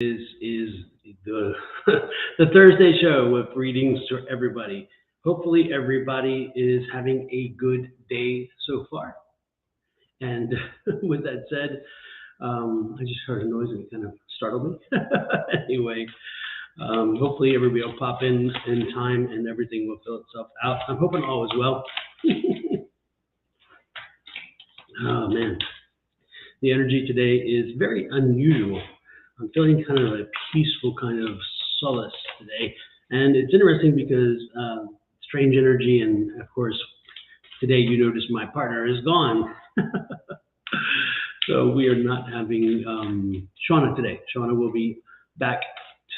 is the the Thursday show with readings to everybody. Hopefully everybody is having a good day so far. And with that said, I just heard a noise and it kind of startled me. Anyway, hopefully everybody will pop in time and everything will fill itself out. I'm hoping all is well. Oh man, the energy today is very unusual. I'm feeling kind of a peaceful kind of solace today. And it's interesting because strange energy, and of course, today you notice my partner is gone. So we are not having Shauna today. Shauna will be back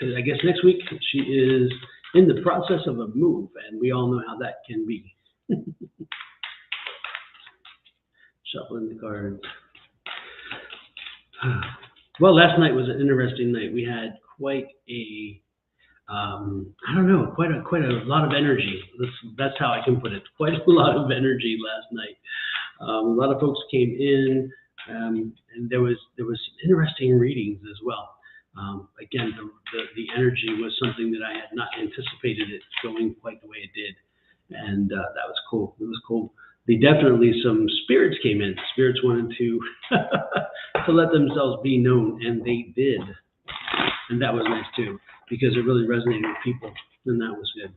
to, I guess, next week. She is in the process of a move, and we all know how that can be. Shuffling the cards. Well, last night was an interesting night. We had quite a, I don't know, quite a lot of energy. That's how I can put it. Quite a lot of energy last night. A lot of folks came in, and there was some interesting readings as well. Again, the energy was something that I had not anticipated it going quite the way it did, and that was cool. It was cool. Definitely some spirits came in. Spirits wanted to to let themselves be known, and they did. And that was nice too, because it really resonated with people, and that was good.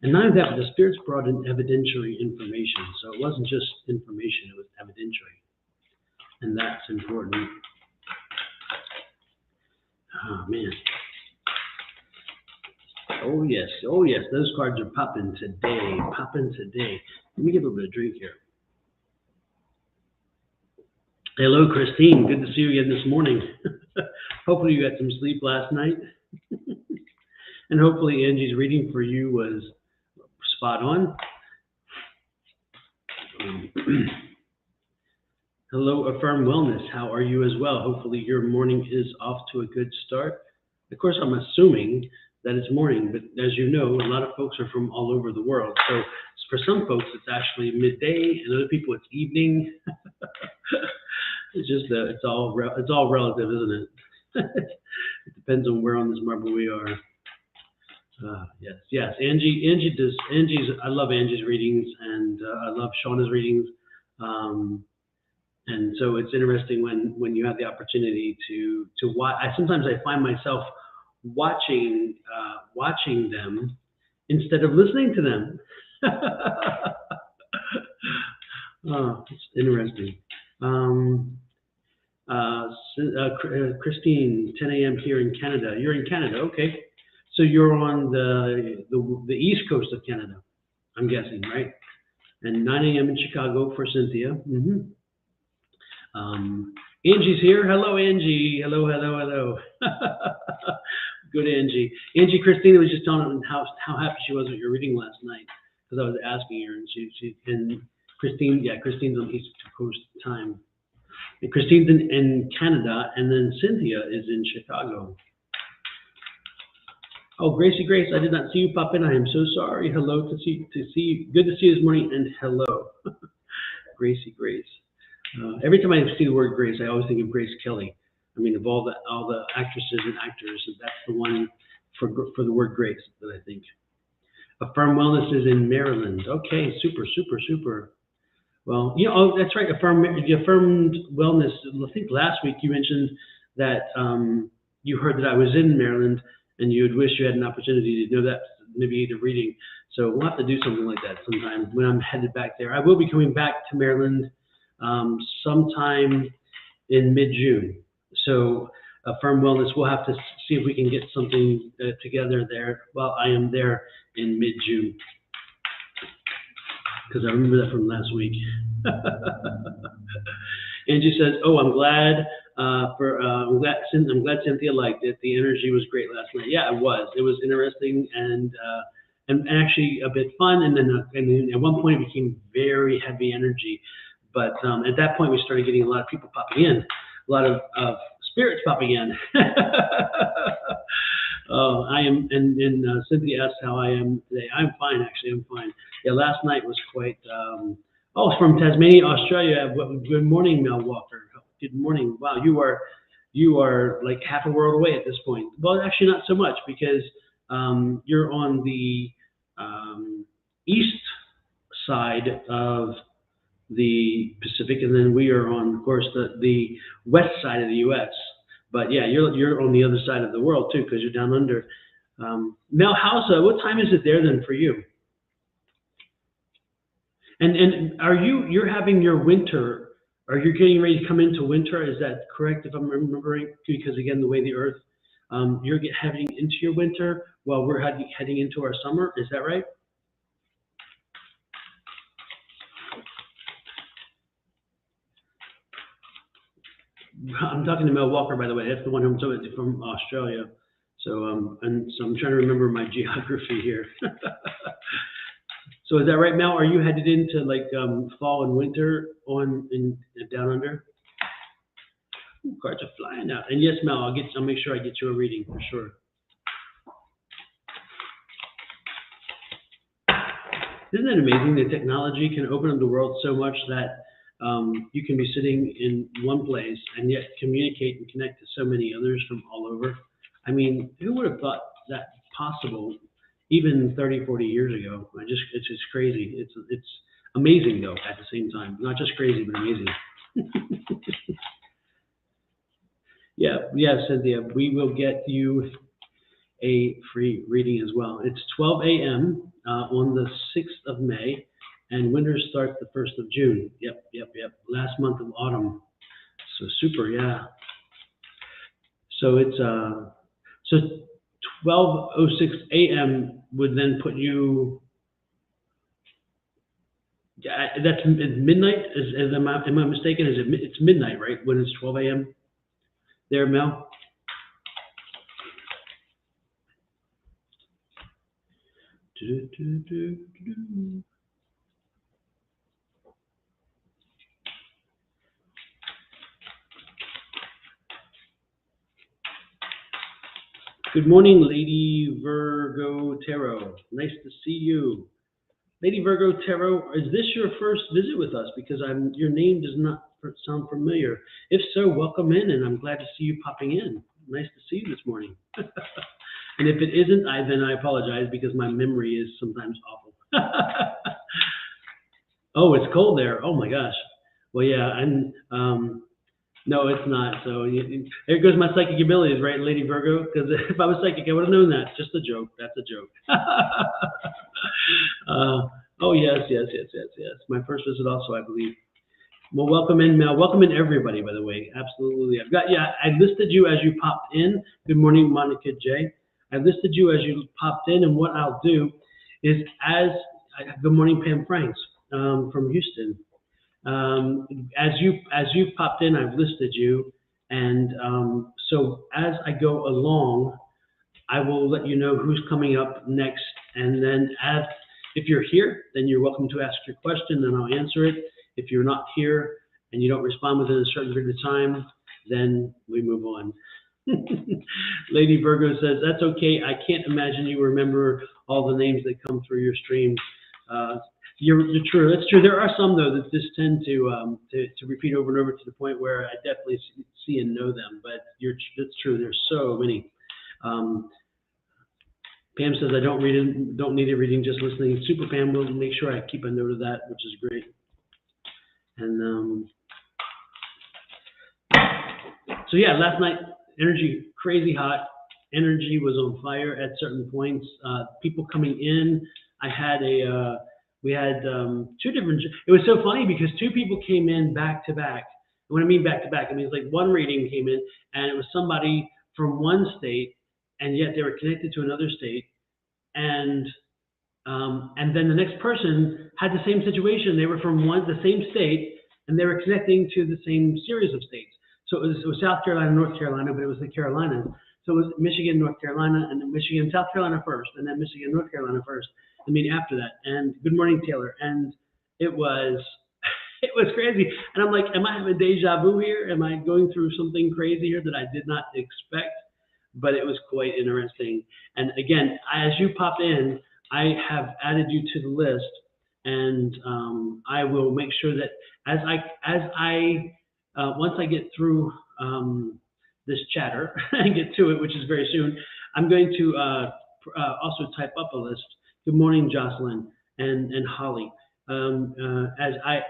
And not only that, but the spirits brought in evidentiary information. So it wasn't just information, it was evidentiary. And that's important. Oh man. Oh yes, those cards are popping today, Let me get a little bit of drink here. Hello, Christine. Good to see you again this morning. Hopefully you got some sleep last night. And hopefully Angie's reading for you was spot on. Hello, Affirm Wellness. How are you as well? Hopefully your morning is off to a good start. Of course, I'm assuming that it's morning, but as you know, a lot of folks are from all over the world. So for some folks, it's actually midday, and other people, it's evening. It's just it's all relative, isn't it? It depends on where on this marble we are. Yes. Angie's. I love Angie's readings, and I love Shauna's readings. And so it's interesting when you have the opportunity to watch. Sometimes I find myself watching them instead of listening to them. Oh, it's interesting. Christine, 10 a.m. here in Canada. You're in Canada, okay. So you're on the east coast of Canada, I'm guessing, right? And 9 a.m. in Chicago for Cynthia. Angie's here. Hello, Angie. Hello. Good, Angie. Angie, Christina was just telling them how happy she was with your reading last night, because I was asking her, and she Christine, Christine's on East Coast time. And Christine's in Canada, and then Cynthia is in Chicago. Oh, Gracie Grace, I did not see you pop in. I am so sorry. Hello to see you. Good to see you this morning, and hello. Gracie Grace. Every time I see the word Grace, I always think of Grace Kelly. I mean, of all the actresses and actors, that's the one for the word Grace that I think. Affirm Wellness is in Maryland. Okay, super. Well, that's right. Affirmed Wellness. I think last week you mentioned that you heard that I was in Maryland, and you would wish you had an opportunity to know that, maybe either reading. So we'll have to do something like that sometime when I'm headed back there. I will be coming back to Maryland sometime in mid-June. So Affirm Wellness, we'll have to see if we can get something together there while I am there in mid-June, because I remember that from last week. Angie says, "Oh, I'm glad I'm glad Cynthia liked it. The energy was great last night." Yeah, it was. It was interesting and actually a bit fun. And then at one point it became very heavy energy. But at that point we started getting a lot of people popping in, a lot of spirits popping in. I am, and Cynthia asked how I am today. I'm fine, actually. I'm fine. Yeah, last night was quite. From Tasmania, Australia. Good morning, Mel Walker. Good morning. Wow, you are you are like half a world away at this point. Well, actually not so much, because you're on the east side of the Pacific, and then we are on, of course, the west side of the U.S. But yeah, you're on the other side of the world too, because you're down under. Mel, what time is it there then for you? And you're having your winter? Are you getting ready to come into winter? Is that correct, if I'm remembering? Because again, the way the Earth, you're heading into your winter while we're heading into our summer. Is that right? I'm talking to Mel Walker, by the way. That's the one who's from Australia. So I'm trying to remember my geography here. So is that right, Mel? Are you headed into like fall and winter down under? Ooh, cards are flying out. And yes, Mel, I'll make sure I get you a reading for sure. Isn't it amazing that technology can open up the world so much that you can be sitting in one place and yet communicate and connect to so many others from all over? I mean, who would have thought that possible even 30, 40 years ago? It's just crazy. It's amazing, though, at the same time. Not just crazy, but amazing. Yeah, Cynthia, we will get you a free reading as well. It's 12 a.m. On the 6th of May, and winter starts the 1st of June. Yep. Last month of autumn. So super, yeah. So it's 12:06 a.m. would then put you. Yeah, that's midnight. Am I mistaken? It's midnight, right? When it's 12 a.m. there, Mel? Good morning, Lady Virgo Tarot. Nice to see you. Lady Virgo Tarot, is this your first visit with us? Because your name does not sound familiar. If so, welcome in, and I'm glad to see you popping in. Nice to see you this morning. And if it isn't, then I apologize, because my memory is sometimes awful. Oh, it's cold there. Oh my gosh. Well, yeah, and no, it's not. So there goes my psychic abilities, right, Lady Virgo? Because if I was psychic, I would have known that. Just a joke. That's a joke. Oh, yes. My first visit also, I believe. Well, welcome in, Mel. Welcome in, everybody, by the way. Absolutely. I listed you as you popped in. Good morning, Monica J. I listed you as you popped in, and what I'll do is good morning, Pam Franks from Houston. As you popped in, I've listed you, and so as I go along, I will let you know who's coming up next, and then if you're here, then you're welcome to ask your question, and I'll answer it. If you're not here and you don't respond within a certain period of time, then we move on. Lady Virgo says, that's okay. I can't imagine you remember all the names that come through your stream. You're true. That's true. There are some, though, that just tend to repeat over and over to the point where I definitely see and know them. But that's true. There's so many. Pam says, I don't need a reading, just listening. Super Pam, will make sure I keep a note of that, which is great. And so yeah, last night, energy crazy hot. Energy was on fire at certain points. People coming in. We had two different. It was so funny because two people came in back to back. And when I mean back to back, I mean it's like one reading came in, and it was somebody from one state, and yet they were connected to another state, and then the next person had the same situation. They were from the same state, and they were connecting to the same series of states. So it was South Carolina, North Carolina, but it was the Carolinas. So it was Michigan, North Carolina, and then Michigan, South Carolina first, and then Michigan, North Carolina first. I mean, after that. And good morning, Taylor. And it was crazy. And I'm like, am I having deja vu here? Am I going through something crazy here that I did not expect? But it was quite interesting. And again, as you pop in, I have added you to the list, and I will make sure that once I get through chatter and get to it, which is very soon, I'm going to also type up a list. Good morning, Jocelyn and Holly. As I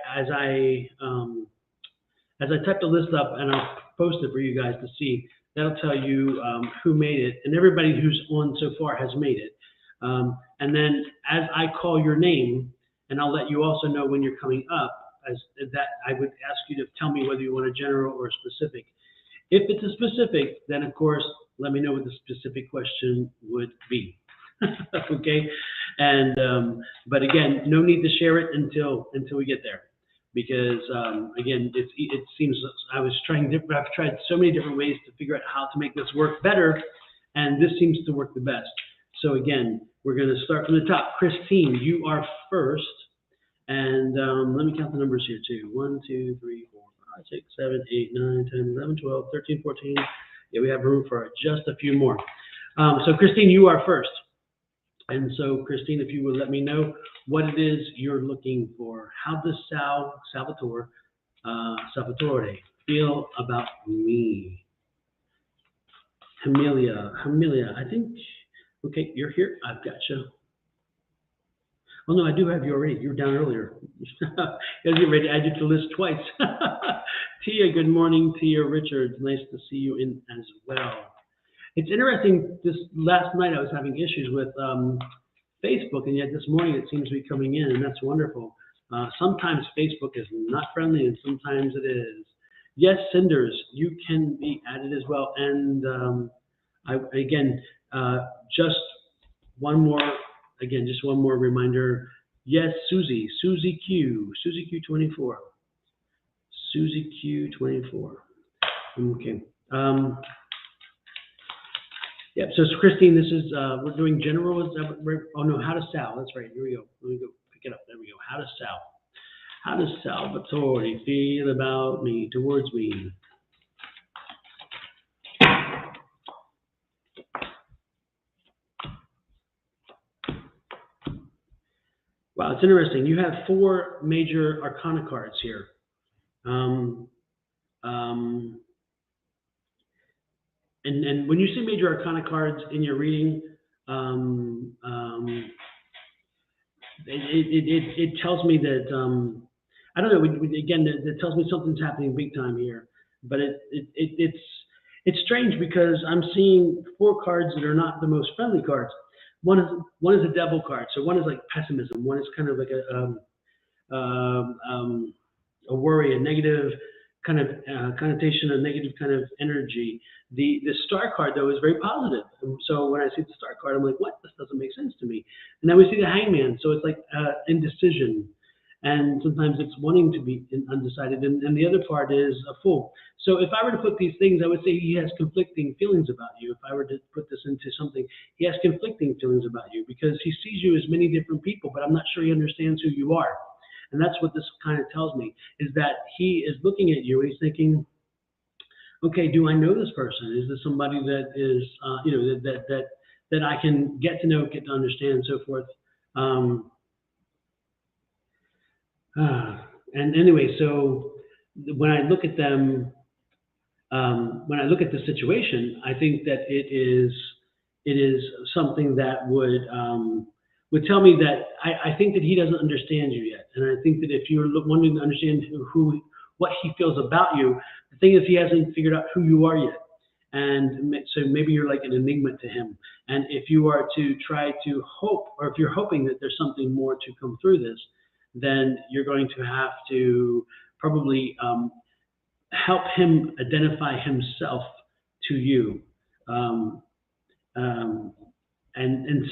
type the list up and I'll post it for you guys to see, that'll tell you who made it, and everybody who's on so far has made it. And then as I call your name, and I'll let you also know when you're coming up, as that I would ask you to tell me whether you want a general or a specific. If it's a specific, then of course, let me know what the specific question would be. Okay? And but again, no need to share it until we get there, because again, it seems I've tried so many different ways to figure out how to make this work better, and this seems to work the best. So again, we're going to start from the top. Christine, you are first. And let me count the numbers here too. 1, 2, 3, 4, 5, 6, 7, 8, 9, 10, 11, 12, 13, 14. Yeah, we have room for just a few more. So Christine, you are first. And so Christine, if you would let me know what it is you're looking for. How does Salvatore feel about me? Amelia, I think, okay, you're here. I've got you. Oh, no, I do have you already. You were down earlier. You're ready to add you to the list twice. Tia, good morning. Tia Richards, nice to see you in as well. It's interesting, this last night I was having issues with Facebook, and yet this morning it seems to be coming in, and that's wonderful. Sometimes Facebook is not friendly, and sometimes it is. Yes, Cinders, you can be added as well. And just one more reminder. Yes, Susie Q24. Susie Q24. Okay. Yeah, so Christine, this is, we're doing general, oh no, how to Sal, that's right, here we go. Let me go pick it up, there we go. How to Sal. How does Salvatore feel about me, towards me? Wow, it's interesting. You have 4 major arcana cards here. And when you see major arcana cards in your reading, it tells me that, I don't know, again, it tells me something's happening big time here. But it's strange because I'm seeing 4 cards that are not the most friendly cards. One is a devil card, so one is like pessimism. One is kind of like a worry, a negative kind of connotation, a negative kind of energy. The star card though is very positive. And so when I see the star card, I'm like, what? This doesn't make sense to me. And then we see the hangman, so it's like indecision. And sometimes it's wanting to be undecided. And the other part is a fool. So if I were to put these things, I would say he has conflicting feelings about you. If I were to put this into something, he has conflicting feelings about you because he sees you as many different people, but I'm not sure he understands who you are. And that's what this kind of tells me, is that he is looking at you and he's thinking, okay, do I know this person? Is this somebody that is, that I can get to know, get to understand, and so forth? And anyway, so when I look at them, when I look at the situation, I think that it is something that would tell me that I think that he doesn't understand you yet. And I think that if you're wanting to understand what he feels about you, the thing is he hasn't figured out who you are yet. And so maybe you're like an enigma to him. And if you are to try to hope, or if you're hoping that there's something more to come through this, then you're going to have to probably help him identify himself to you. And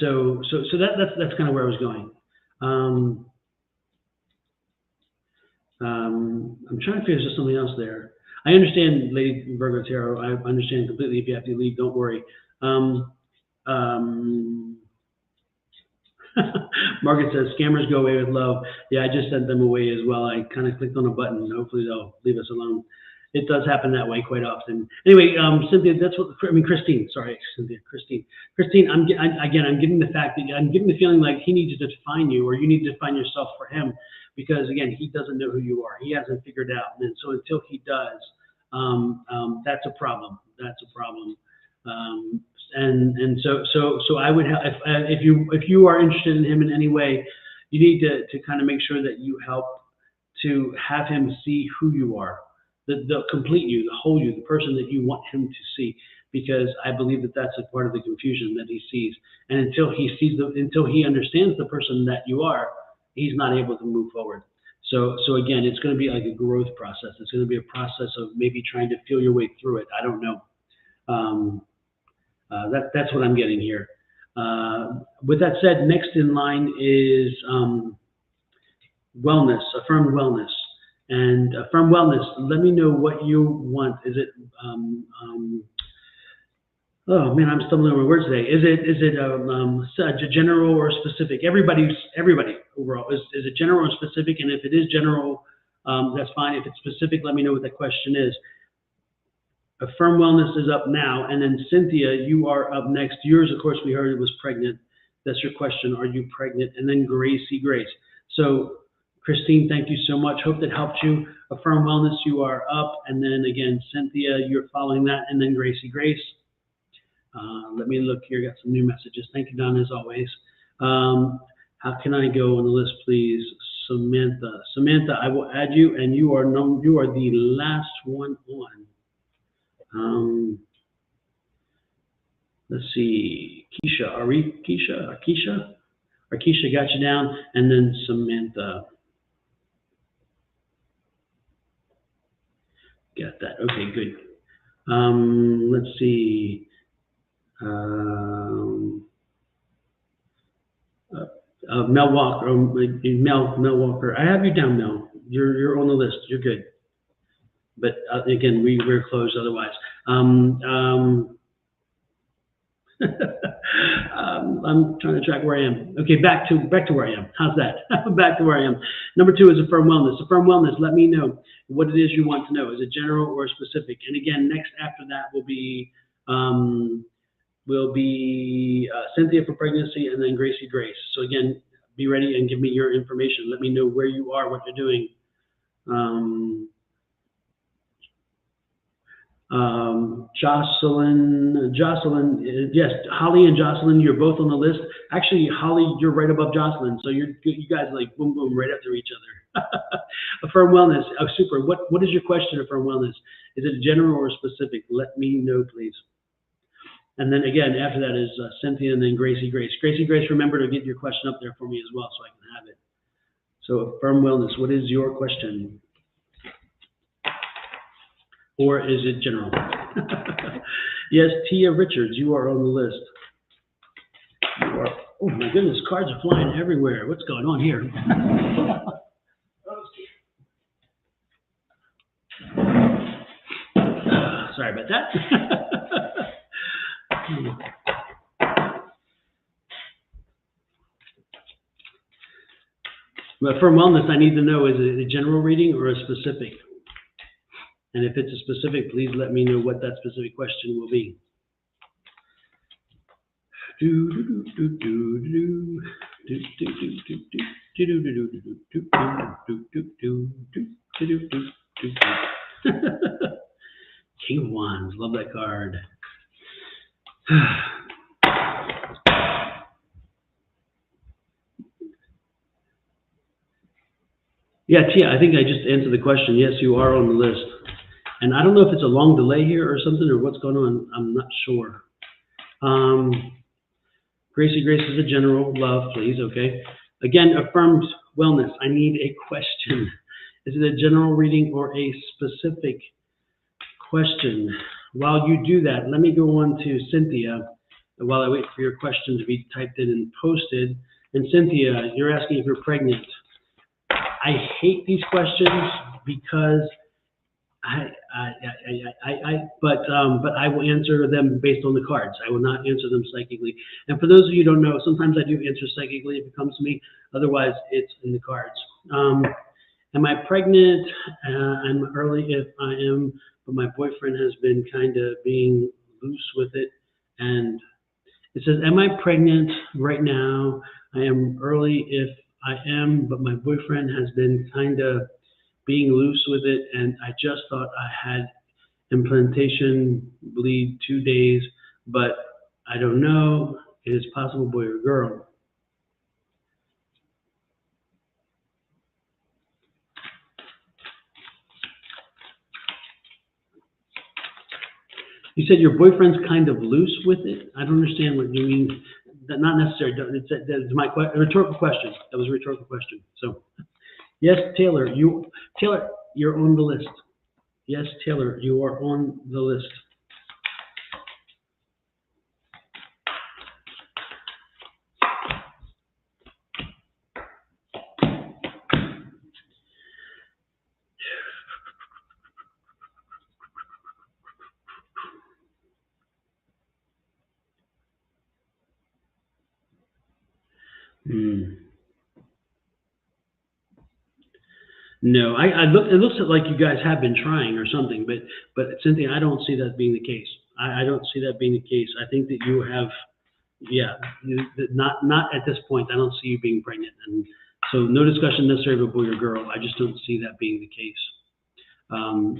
so that's kind of where I was going. I'm trying to figure out something else there. I understand, Lady Virgo Tarot. I understand completely. If you have to leave, don't worry. Margaret says, scammers go away with love. Yeah, I just sent them away as well. I kind of clicked on a button, and hopefully they'll leave us alone. It does happen that way quite often. Anyway, Cynthia, Christine, sorry, Christine, I'm getting the fact that I'm getting the feeling like he needs to define you, or you need to define yourself for him, because again, he doesn't know who you are. He hasn't figured out, and so until he does, that's a problem. that's a problem. And so I would have, if you are interested in him in any way, you need to kind of make sure that you help to have him see who you are, the complete you, the whole you, the person that you want him to see, because I believe that that's a part of the confusion that he sees. And until he understands the person that you are, he's not able to move forward. So again, it's going to be like a growth process. It's going to be a process of maybe trying to feel your way through it. I don't know. That's what I'm getting here. With that said, next in line is wellness, affirmed wellness. And affirmed wellness, let me know what you want. Is it, oh man, I'm stumbling over words today. Is it general or specific? Everybody overall. Is it general or specific? And if it is general, that's fine. If it's specific, let me know what that question is. Affirmed wellness is up now, and then Cynthia, you are up next. Yours, of course, we heard it was pregnant. That's your question. Are you pregnant? And then Grace. So Christine, thank you so much. Hope that helped you. Affirmed wellness, you are up, and then again, Cynthia, you're following that, and then Grace. Let me look here. Got some new messages. Thank you, Don, as always. How can I go on the list, please? Samantha, I will add you, and you are the last one on. Let's see, Keisha, Keisha got you down, and then Samantha. Got that. Okay, good. Let's see. Mel Walker. Mel Walker. I have you down, Mel. You're on the list. You're good. But again, we're closed otherwise. I'm trying to track where I am. Okay, back to where I am. How's that? Back to where I am. Number 2 is affirmed wellness. Affirmed wellness, let me know what it is you want to know. Is it general or specific? And again, next after that will be Cynthia for pregnancy, and then Grace. So again, be ready and give me your information. Let me know where you are, what you're doing. Jocelyn, yes, Holly and Jocelyn, you're both on the list. Actually, Holly, you're right above Jocelyn, so you guys are like boom, boom, right after each other. Affirmed wellness, oh, super. What is your question, affirmed wellness? Is it general or specific? Let me know, please. And then again, after that is Cynthia, and then Grace. Grace, remember to get your question up there for me as well, so I can have it. So affirmed wellness, what is your question? Or is it general? Yes, Tia Richards, you are on the list. Oh my goodness, cards are flying everywhere. What's going on here? Sorry about that. But for wellness, I need to know, is it a general reading or a specific? And if it's a specific, please let me know what that specific question will be. King of Wands, love that card. Yeah, Tia, I think I just answered the question. Yes, you are on the list. And I don't know if it's a long delay here or something, or what's going on. I'm not sure. Grace is a general. Love, please. Okay. Again, affirmed wellness. I need a question. Is it a general reading or a specific question? While you do that, let me go on to Cynthia while I wait for your question to be typed in and posted. And Cynthia, you're asking if you're pregnant. I hate these questions because but I will answer them based on the cards. I will not answer them psychically. And for those of you who don't know, sometimes I do answer psychically if it comes to me. Otherwise, it's in the cards. Am I pregnant? I'm early if I am, but my boyfriend has been kind of being loose with it. And it says, am I pregnant right now? I am early if I am, but my boyfriend has been kind of being loose with it, and I just thought I had Implantation, bleed 2 days, but I don't know. It is possible, boy or girl. You said your boyfriend's kind of loose with it. I don't understand what you mean. That not necessary. That's my rhetorical question. That was a rhetorical question. So, yes, Taylor, you're on the list. Yes, Taylor, you are on the list. No, it looks like you guys have been trying or something, but Cynthia, I don't see that being the case. I don't see that being the case. I think that you have, not at this point. I don't see you being pregnant, and so no discussion necessary of a boy or girl. I just don't see that being the case.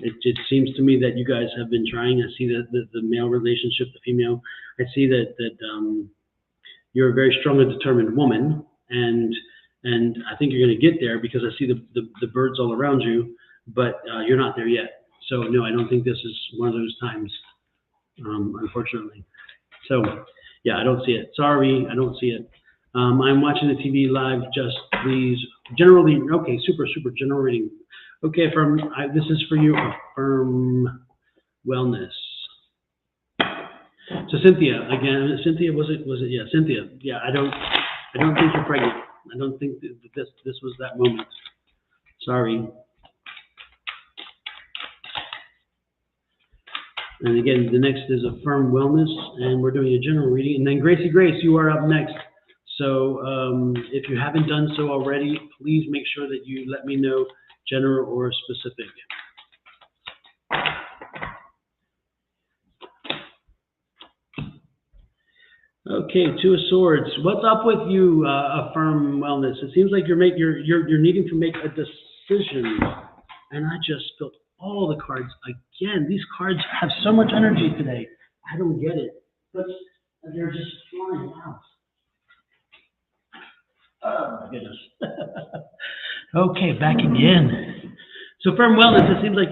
It seems to me that you guys have been trying. I see that the male relationship, the female. I see that you're a very strong and determined woman, and I think you're going to get there because I see the birds all around you, but you're not there yet. So no, I don't think this is one of those times, unfortunately. So yeah, I don't see it. Sorry, I don't see it. I'm watching the TV live. Just please, generally, okay, super general reading. Okay, this is for you. Affirm wellness. So Cynthia, again, Cynthia, was it? Yeah, Cynthia. Yeah, I don't think you're pregnant. I don't think that this was that moment. Sorry. And again, the next is Affirm Wellness, and we're doing a general reading. And then Gracie Grace, you are up next. So if you haven't done so already, please make sure that you let me know general or specific. Okay, Two of Swords. What's up with you, Affirm Wellness? It seems like you're needing to make a decision, and I just spilled all the cards again. These cards have so much energy today. I don't get it, but they're just flying out. Oh my goodness. Okay, back again. So Affirm Wellness. It seems like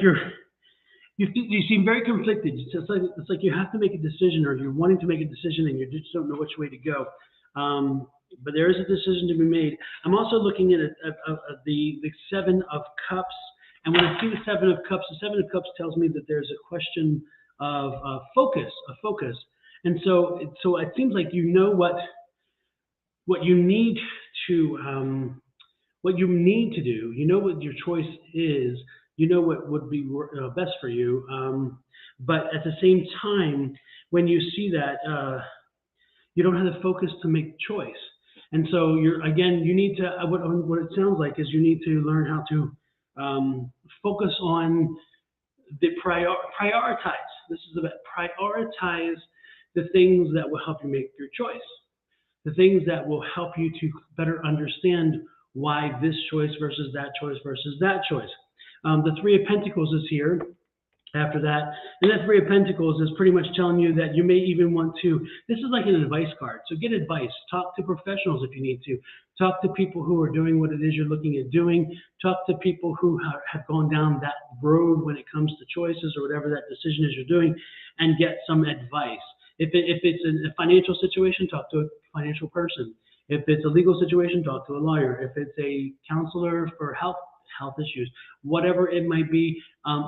you seem very conflicted. It's like you have to make a decision, or you're wanting to make a decision and you just don't know which way to go. But there is a decision to be made. I'm also looking at the Seven of Cups. And when I see the Seven of Cups tells me that there's a question of focus. And so it seems like you know what you need to do. You know what your choice is. You know what would be best for you, but at the same time, when you see that, you don't have the focus to make choice. And so you need to, what it sounds like is you need to learn how to focus on the prioritize. This is about prioritize the things that will help you make your choice, the things that will help you to better understand why this choice versus that choice versus that choice. The Three of Pentacles is here after that. And that Three of Pentacles is pretty much telling you that you may even want to, this is like an advice card. So get advice. Talk to professionals if you need to. Talk to people who are doing what it is you're looking at doing. Talk to people who have gone down that road when it comes to choices or whatever that decision is you're doing, and get some advice. If it's a financial situation, talk to a financial person. If it's a legal situation, talk to a lawyer. If it's a counselor for health issues, whatever it might be.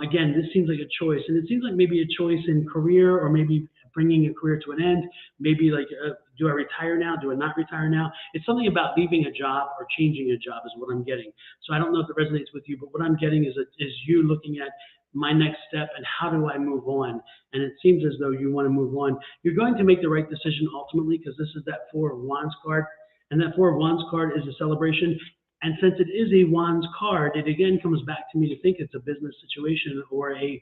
Again, this seems like a choice, and it seems like maybe a choice in career, or maybe bringing a career to an end. Maybe like, do I retire now? Do I not retire now? It's something about leaving a job or changing a job is what I'm getting. So I don't know if it resonates with you, but what I'm getting is you looking at my next step and how do I move on? And it seems as though you want to move on. You're going to make the right decision ultimately, because this is that Four of Wands card, and that Four of Wands card is a celebration. And since it is a Wands card, it again comes back to me to think it's a business situation or a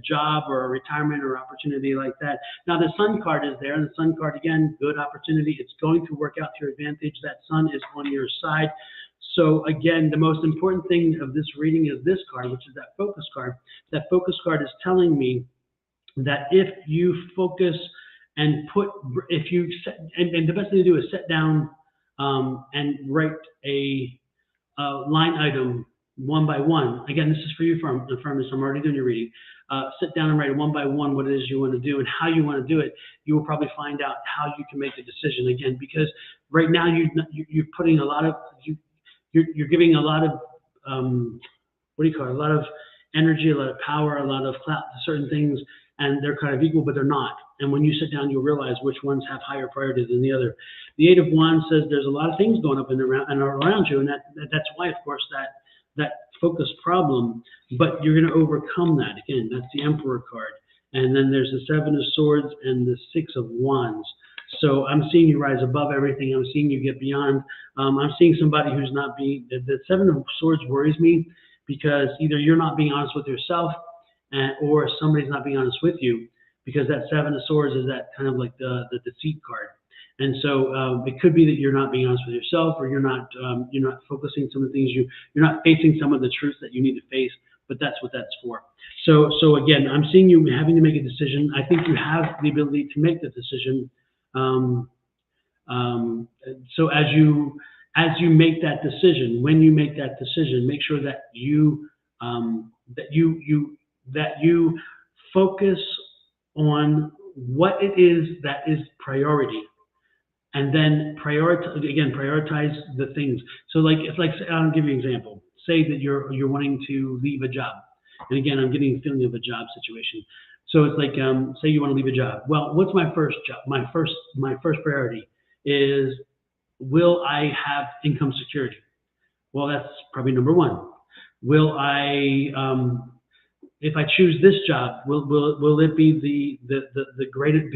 job or a retirement or opportunity like that. Now the Sun card is there, and the Sun card, again, good opportunity. It's going to work out to your advantage. That Sun is on your side. So again, the most important thing of this reading is this card, which is that Focus card. That Focus card is telling me that if you focus and if you set, and the best thing to do is sit down and write a line item one by one. Again, this is for you, firm. I'm already doing your reading. Sit down and write one by one what it is you want to do and how you want to do it. You will probably find out how you can make the decision again, because right now you're putting a lot of you're giving a lot of what do you call it? A lot of energy, a lot of power, a lot of clout to certain things, and they're kind of equal, but they're not. And when you sit down, you'll realize which ones have higher priority than the other. The Eight of Wands says there's a lot of things going up and around you, and that's why, of course, that focus problem. But you're going to overcome that. Again, that's the Emperor card. And then there's the Seven of Swords and the Six of Wands. So I'm seeing you rise above everything. I'm seeing you get beyond. I'm seeing somebody who's not being. The Seven of Swords worries me, because either you're not being honest with yourself, or somebody's not being honest with you, because that Seven of Swords is that kind of like the deceit card. And so it could be that you're not being honest with yourself, or you're not focusing some of the things you're not facing some of the truths that you need to face. But that's what that's for. So again, I'm seeing you having to make a decision. I think you have the ability to make the decision. So as you make that decision, when you make that decision, make sure that you focus on what it is that is priority, and then prioritize the things. So I'll give you an example. Say that you're wanting to leave a job, and again, I'm getting a feeling of a job situation. So it's like, say you want to leave a job. Well, what's my first job? My first priority is, will I have income security? Well, that's probably number one. Will I, if I choose this job, will it be the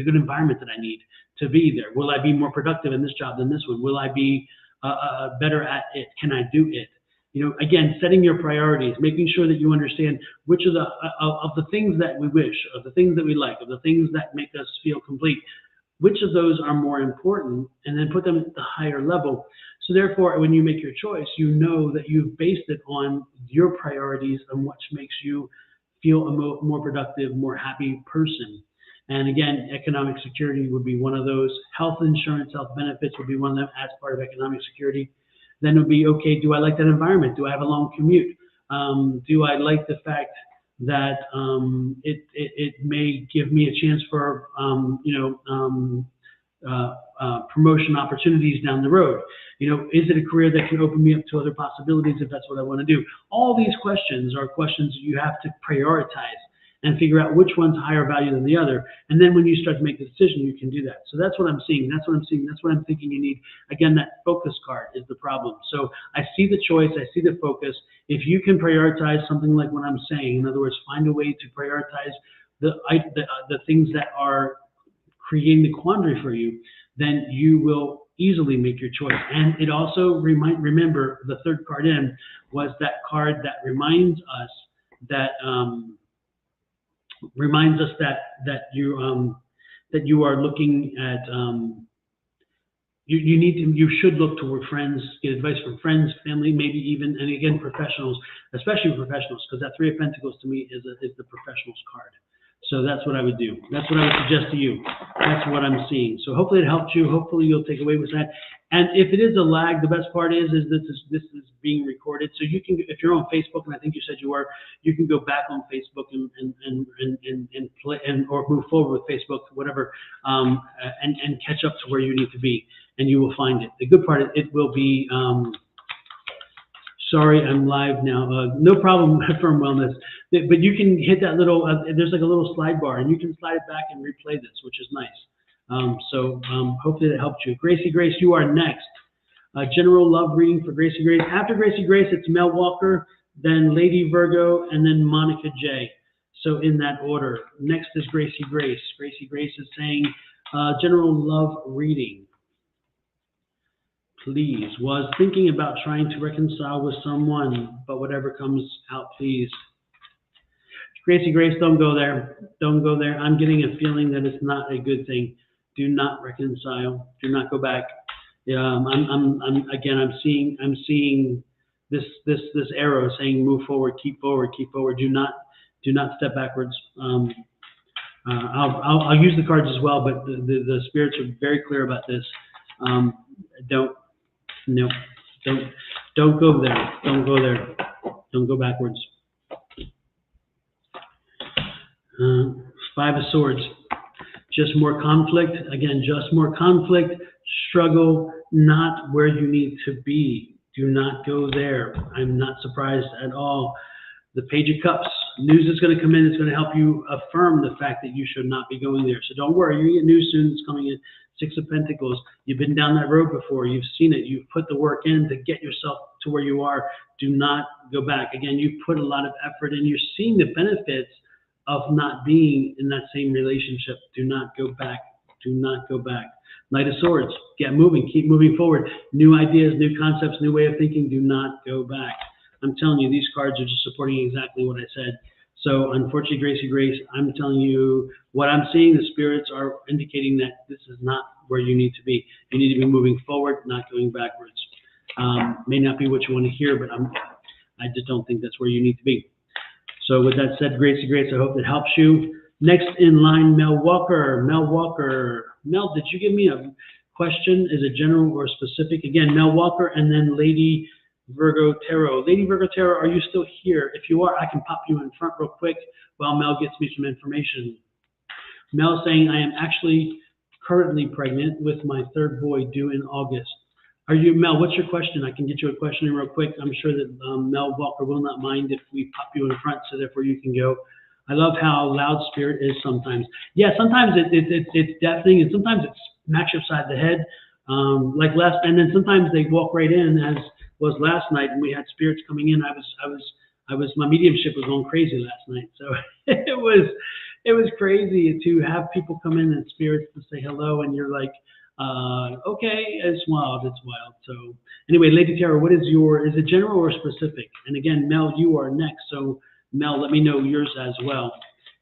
good environment that I need to be there? Will I be more productive in this job than this one? Will I be better at it? Can I do it? Again, setting your priorities, making sure that you understand which of the things that we wish, of the things that we like, of the things that make us feel complete, which of those are more important, and then put them at the higher level. So therefore, when you make your choice, you know that you've based it on your priorities and what makes you feel a more productive, more happy person. And again, economic security would be one of those. Health insurance, health benefits would be one of them as part of economic security. Then it would be, okay, do I like that environment? Do I have a long commute? Do I like the fact that it may give me a chance for promotion opportunities down the road? Is it a career that can open me up to other possibilities if that's what I want to do? All these questions are questions you have to prioritize and figure out which one's higher value than the other. And then when you start to make the decision, you can do that. So that's what I'm seeing. That's what I'm seeing. That's what I'm thinking you need. Again, that focus card is the problem. So I see the choice. I see the focus. If you can prioritize something like what I'm saying, in other words, find a way to prioritize the things that are creating the quandary for you, then you will easily make your choice. And it also remember the third card in was that card that reminds us that you are looking at you should look toward friends, get advice from friends, family, maybe even, and again, professionals, especially professionals, because that Three of Pentacles to me is the professionals card. So that's what I would do. That's what I would suggest to you. That's what I'm seeing. So hopefully it helped you. Hopefully you'll take away with that. And if it is a lag, the best part is that this is being recorded. So you can, if you're on Facebook, and I think you said you were, you can go back on Facebook and play or move forward with Facebook, whatever, and catch up to where you need to be, and you will find it. The good part is it will be. Sorry, I'm live now. No problem, Firm Wellness. But you can hit that little, there's like a little slide bar, and you can slide it back and replay this, which is nice. So hopefully that helped you. Gracie Grace, you are next. General love reading for Gracie Grace. After Gracie Grace, it's Mel Walker, then Lady Virgo, and then Monica J. So in that order. Next is Gracie Grace. Gracie Grace is saying, general love reading. Please, was thinking about trying to reconcile with someone, but whatever comes out, please. Gracie Grace, don't go there. Don't go there. I'm getting a feeling that it's not a good thing. Do not reconcile. Do not go back. I'm seeing this arrow saying move forward, keep forward, keep forward. Do not step backwards. I'll use the cards as well, but the spirits are very clear about this. Don't go there. Don't go there. Don't go backwards. Five of Swords. Just more conflict. Again, just more conflict. Struggle, not where you need to be. Do not go there. I'm not surprised at all. The Page of Cups. News is going to come in. It's going to help you affirm the fact that you should not be going there. So don't worry. You're going to get news soon. It's coming in. Six of Pentacles. You've been down that road before. You've seen it. You've put the work in to get yourself to where you are. Do not go back. Again, you've put a lot of effort in. You're seeing the benefits of not being in that same relationship. Do not go back. Do not go back. Knight of Swords. Get moving. Keep moving forward. New ideas, new concepts, new way of thinking. Do not go back. I'm telling you, these cards are just supporting exactly what I said. So unfortunately, Gracie, I'm telling you what I'm seeing. The spirits are indicating that this is not where you need to be. You need to be moving forward, not going backwards. May not be what you want to hear, but I just don't think that's where you need to be. So with that said, Gracie, I hope that helps you. Next in line, Mel Walker. Mel, did you give me a question? Is it general or specific? Again, Mel Walker, and then Lady Virgo Tarot. Lady Virgo Tarot, are you still here? If you are, I can pop you in front real quick while Mel gets me some information. Mel saying, I am actually currently pregnant with my third boy due in August. Are you, Mel, what's your question? I can get you a question in real quick. I'm sure that Mel Walker will not mind if we pop you in front so therefore you can go. I love how loud spirit is sometimes. Yeah, sometimes it's deafening, and sometimes it smacks you upside the head. And then sometimes they walk right in, as was last night, and we had spirits coming in. My mediumship was going crazy last night. So it was crazy to have people come in and spirits to say hello, and you're like, okay, it's wild. So anyway, Lady Tarot, what is is it general or specific? And again, Mel, you are next. So Mel, let me know yours as well,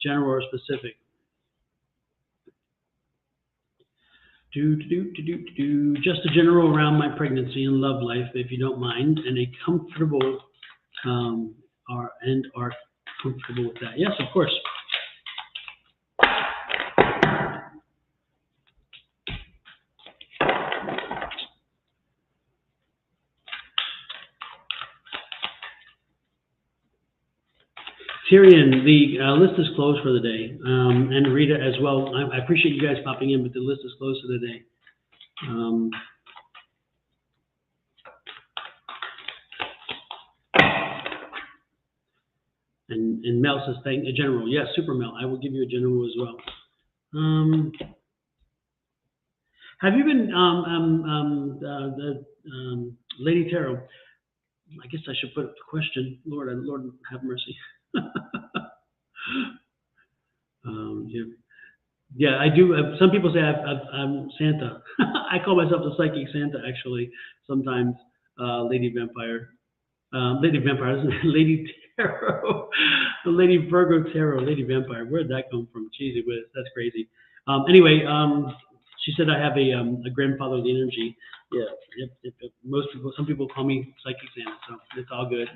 general or specific. Just a general around my pregnancy and love life, if you don't mind, and a comfortable, are comfortable with that. Yes, of course. Tyrion, the list is closed for the day, and Rita as well. I appreciate you guys popping in, but the list is closed for the day. And Mel says, thank a general. Yes, Super Mel. I will give you a general as well. Have you been, Lady Tarot? I guess I should put up the question. Lord have mercy. Yeah, I do. Some people say I'm Santa. I call myself the psychic Santa, actually, sometimes. Lady Vampire. Lady Tarot. Lady Virgo Tarot. Lady Vampire. Where'd that come from? Cheesy whiz. That's crazy. Anyway, she said I have a grandfatherly energy. Yeah, some people call me Psychic Santa, so it's all good.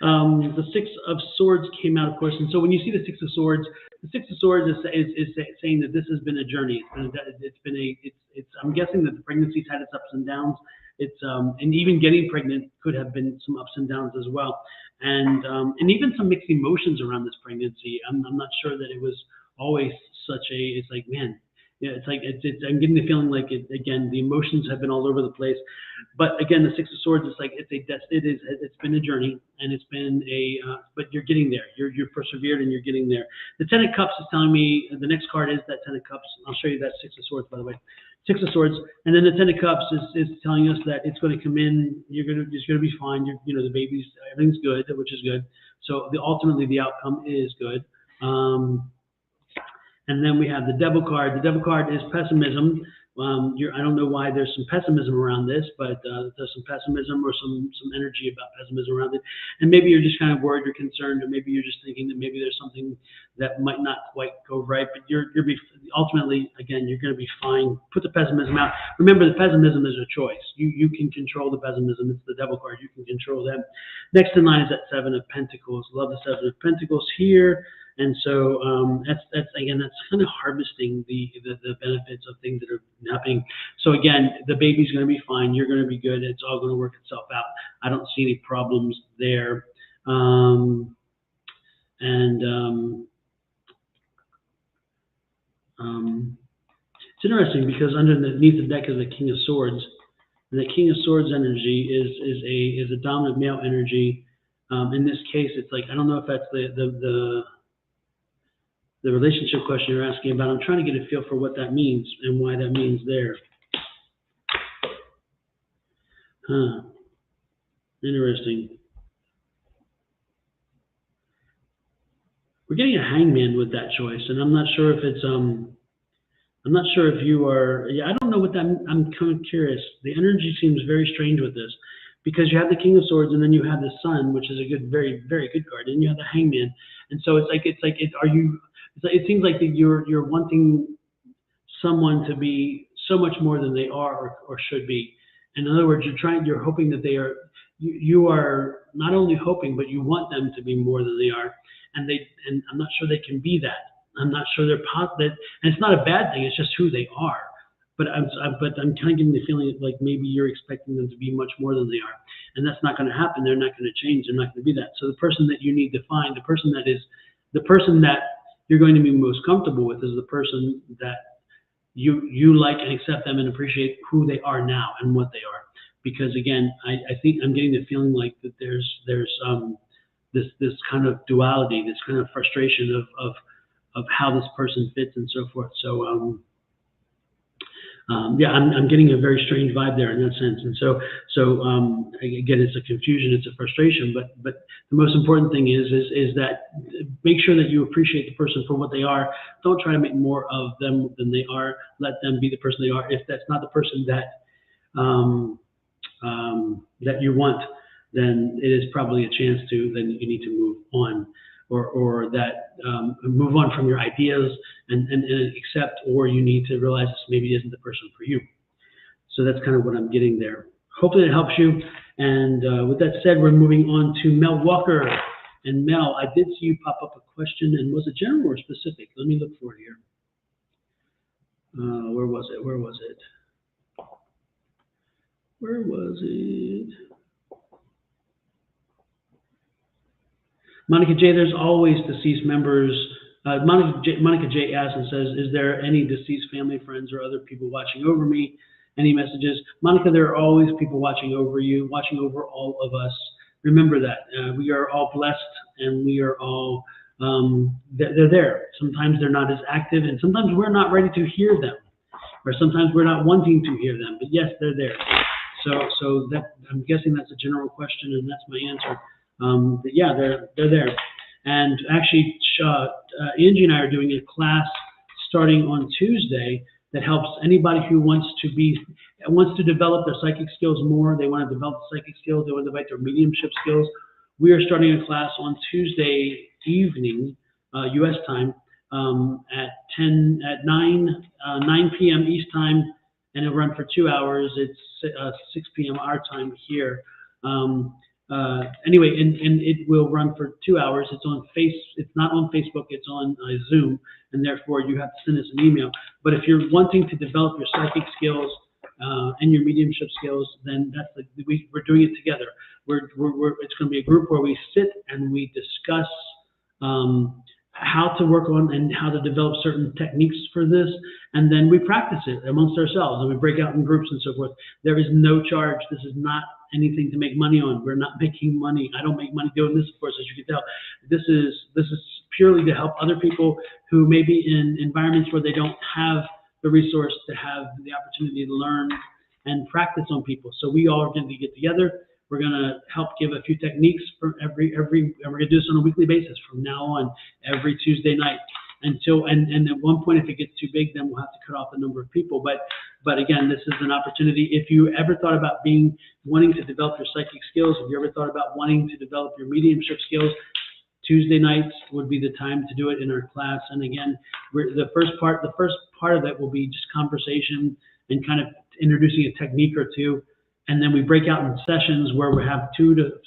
The Six of Swords came out, of course, and so when you see the Six of Swords is saying that this has been a journey. I'm guessing that the pregnancy's had its ups and downs. And even getting pregnant could have been some ups and downs as well, and even some mixed emotions around this pregnancy. I'm not sure that it was always such a. It's like, man, yeah, it's like I'm getting the feeling like again the emotions have been all over the place. But again, the Six of Swords is like it's been a journey, and it's been but you're getting there. You're persevered and you're getting there. The Ten of Cups is telling me the next card is that Ten of Cups. I'll show you that Six of Swords, by the way. Six of Swords, and then the Ten of Cups is telling us that it's going to come in. It's going to be fine. The baby's, everything's good, which is good. So ultimately the outcome is good. And then we have the Devil card. The Devil card is pessimism. I don't know why there's some pessimism around this, but there's some pessimism or some energy about pessimism around it. And maybe you're just kind of worried or concerned, or maybe you're just thinking that maybe there's something that might not quite go right. But ultimately, again, you're going to be fine. Put the pessimism out. Remember, the pessimism is a choice. You can control the pessimism. It's the Devil card. You can control them. Next in line is that Seven of Pentacles. Love the Seven of Pentacles here. And so that's again, that's kind of harvesting the benefits of things that are happening. So again, the baby's going to be fine. You're going to be good. It's all going to work itself out. I don't see any problems there. It's interesting because underneath the deck is the King of Swords, and the King of Swords energy is a dominant male energy. In this case, it's like, I don't know if that's the relationship question you're asking about. I'm trying to get a feel for what that means and why that means there. Huh. Interesting. We're getting a hangman with that choice, and I'm not sure if it's I'm not sure if you are. Yeah, I don't know what that. I'm kind of curious. The energy seems very strange with this, because you have the King of Swords, and then you have the Sun, which is a good, very, very good card, and you have the Hangman, and so it's like are you? It seems like that you're wanting someone to be so much more than they are or should be. In other words, you're hoping that they are. You are not only hoping, but you want them to be more than they are, and I'm not sure they can be that. I'm not sure they're positive, and it's not a bad thing. It's just who they are. But I'm kind of getting the feeling like maybe you're expecting them to be much more than they are, and that's not going to happen. They're not going to change. They're not going to be that. So the person that you need to find, the person that you're going to be most comfortable with, is the person that you like and accept them and appreciate who they are now and what they are. Because again, I think I'm getting the feeling like that there's this kind of duality, this kind of frustration of how this person fits and so forth. So yeah, I'm getting a very strange vibe there in that sense. And so again, it's a confusion, it's a frustration, but the most important thing is that make sure that you appreciate the person for what they are. Don't try to make more of them than they are. Let them be the person they are. If that's not the person that that you want, then it is probably a chance then you need to move on. Or that move on from your ideas and accept, or you need to realize this maybe isn't the person for you. So that's kind of what I'm getting there. Hopefully it helps you. And with that said, we're moving on to Mel Walker. And Mel, I did see you pop up a question, and was it general or specific? Let me look for it here. Where was it? Where was it? Where was it? Monica J, there's always deceased members. Monica J asks and says, is there any deceased family, friends, or other people watching over me? Any messages? Monica, there are always people watching over you, watching over all of us. Remember that. We are all blessed, and we are all, they're there. Sometimes they're not as active, and sometimes we're not ready to hear them, or sometimes we're not wanting to hear them. But yes, they're there. So that, I'm guessing that's a general question, and that's my answer. But yeah, they're there. And actually, Angie and I are doing a class starting on Tuesday that helps anybody who wants to develop their psychic skills more. They want to develop psychic skills. They want to develop their mediumship skills. We are starting a class on Tuesday evening, U.S. time, at 9 p.m. East time, and it'll run for 2 hours. It's 6 p.m. our time here. Anyway, and it will run for 2 hours. It's not on Facebook. It's on Zoom, and therefore you have to send us an email. But if you're wanting to develop your psychic skills and your mediumship skills, then we're doing it together. It's going to be a group where we sit and we discuss how to work on and how to develop certain techniques for this, and then we practice it amongst ourselves, and we break out in groups and so forth. There is no charge. This is not anything to make money on. We're not making money. I don't make money doing this, of course, as you can tell. This is purely to help other people who may be in environments where they don't have the resource to have the opportunity to learn and practice on people. So we all are going to get together. We're going to help give a few techniques for and we're going to do this on a weekly basis from now on, every Tuesday night. And at one point, if it gets too big, then we'll have to cut off the number of people. But again, this is an opportunity. If you ever thought about wanting to develop your psychic skills, if you ever thought about wanting to develop your mediumship skills, Tuesday nights would be the time to do it in our class. And again, the first part of that will be just conversation and kind of introducing a technique or two. And then we break out in sessions where we have two to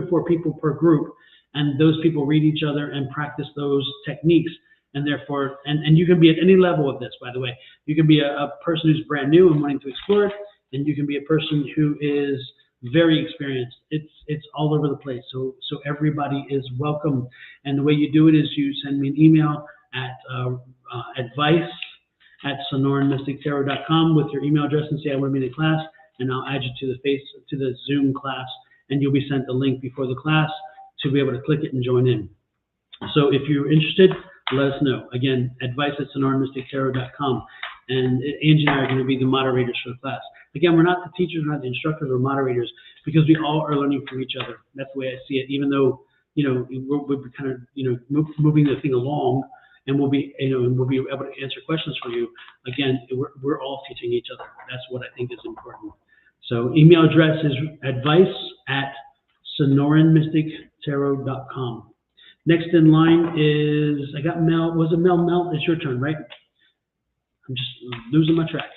four people per group. and those people read each other and practice those techniques. And therefore, and you can be at any level of this, by the way. You can be a person who's brand new and wanting to explore it, and you can be a person who is very experienced. It's all over the place. So everybody is welcome. And the way you do it is you send me an email at advice@sonoranmystictarot.com with your email address and say I want to be in the class, and I'll add you to the Zoom class, and you'll be sent a link before the class to be able to click it and join in. So if you're interested, let us know. Again, advice@sonoranmystictarot.com. And Angie and I are going to be the moderators for the class. Again, we're not the teachers, we're not the instructors, we're moderators, because we all are learning from each other. That's the way I see it. Even though, we're kind of, moving the thing along, and we'll be able to answer questions for you. Again, we're all teaching each other. That's what I think is important. So email address is advice@sonoranmystictarot.com. Next in line is, I got Mel. Was it Mel? Mel, it's your turn, right? I'm just losing my track.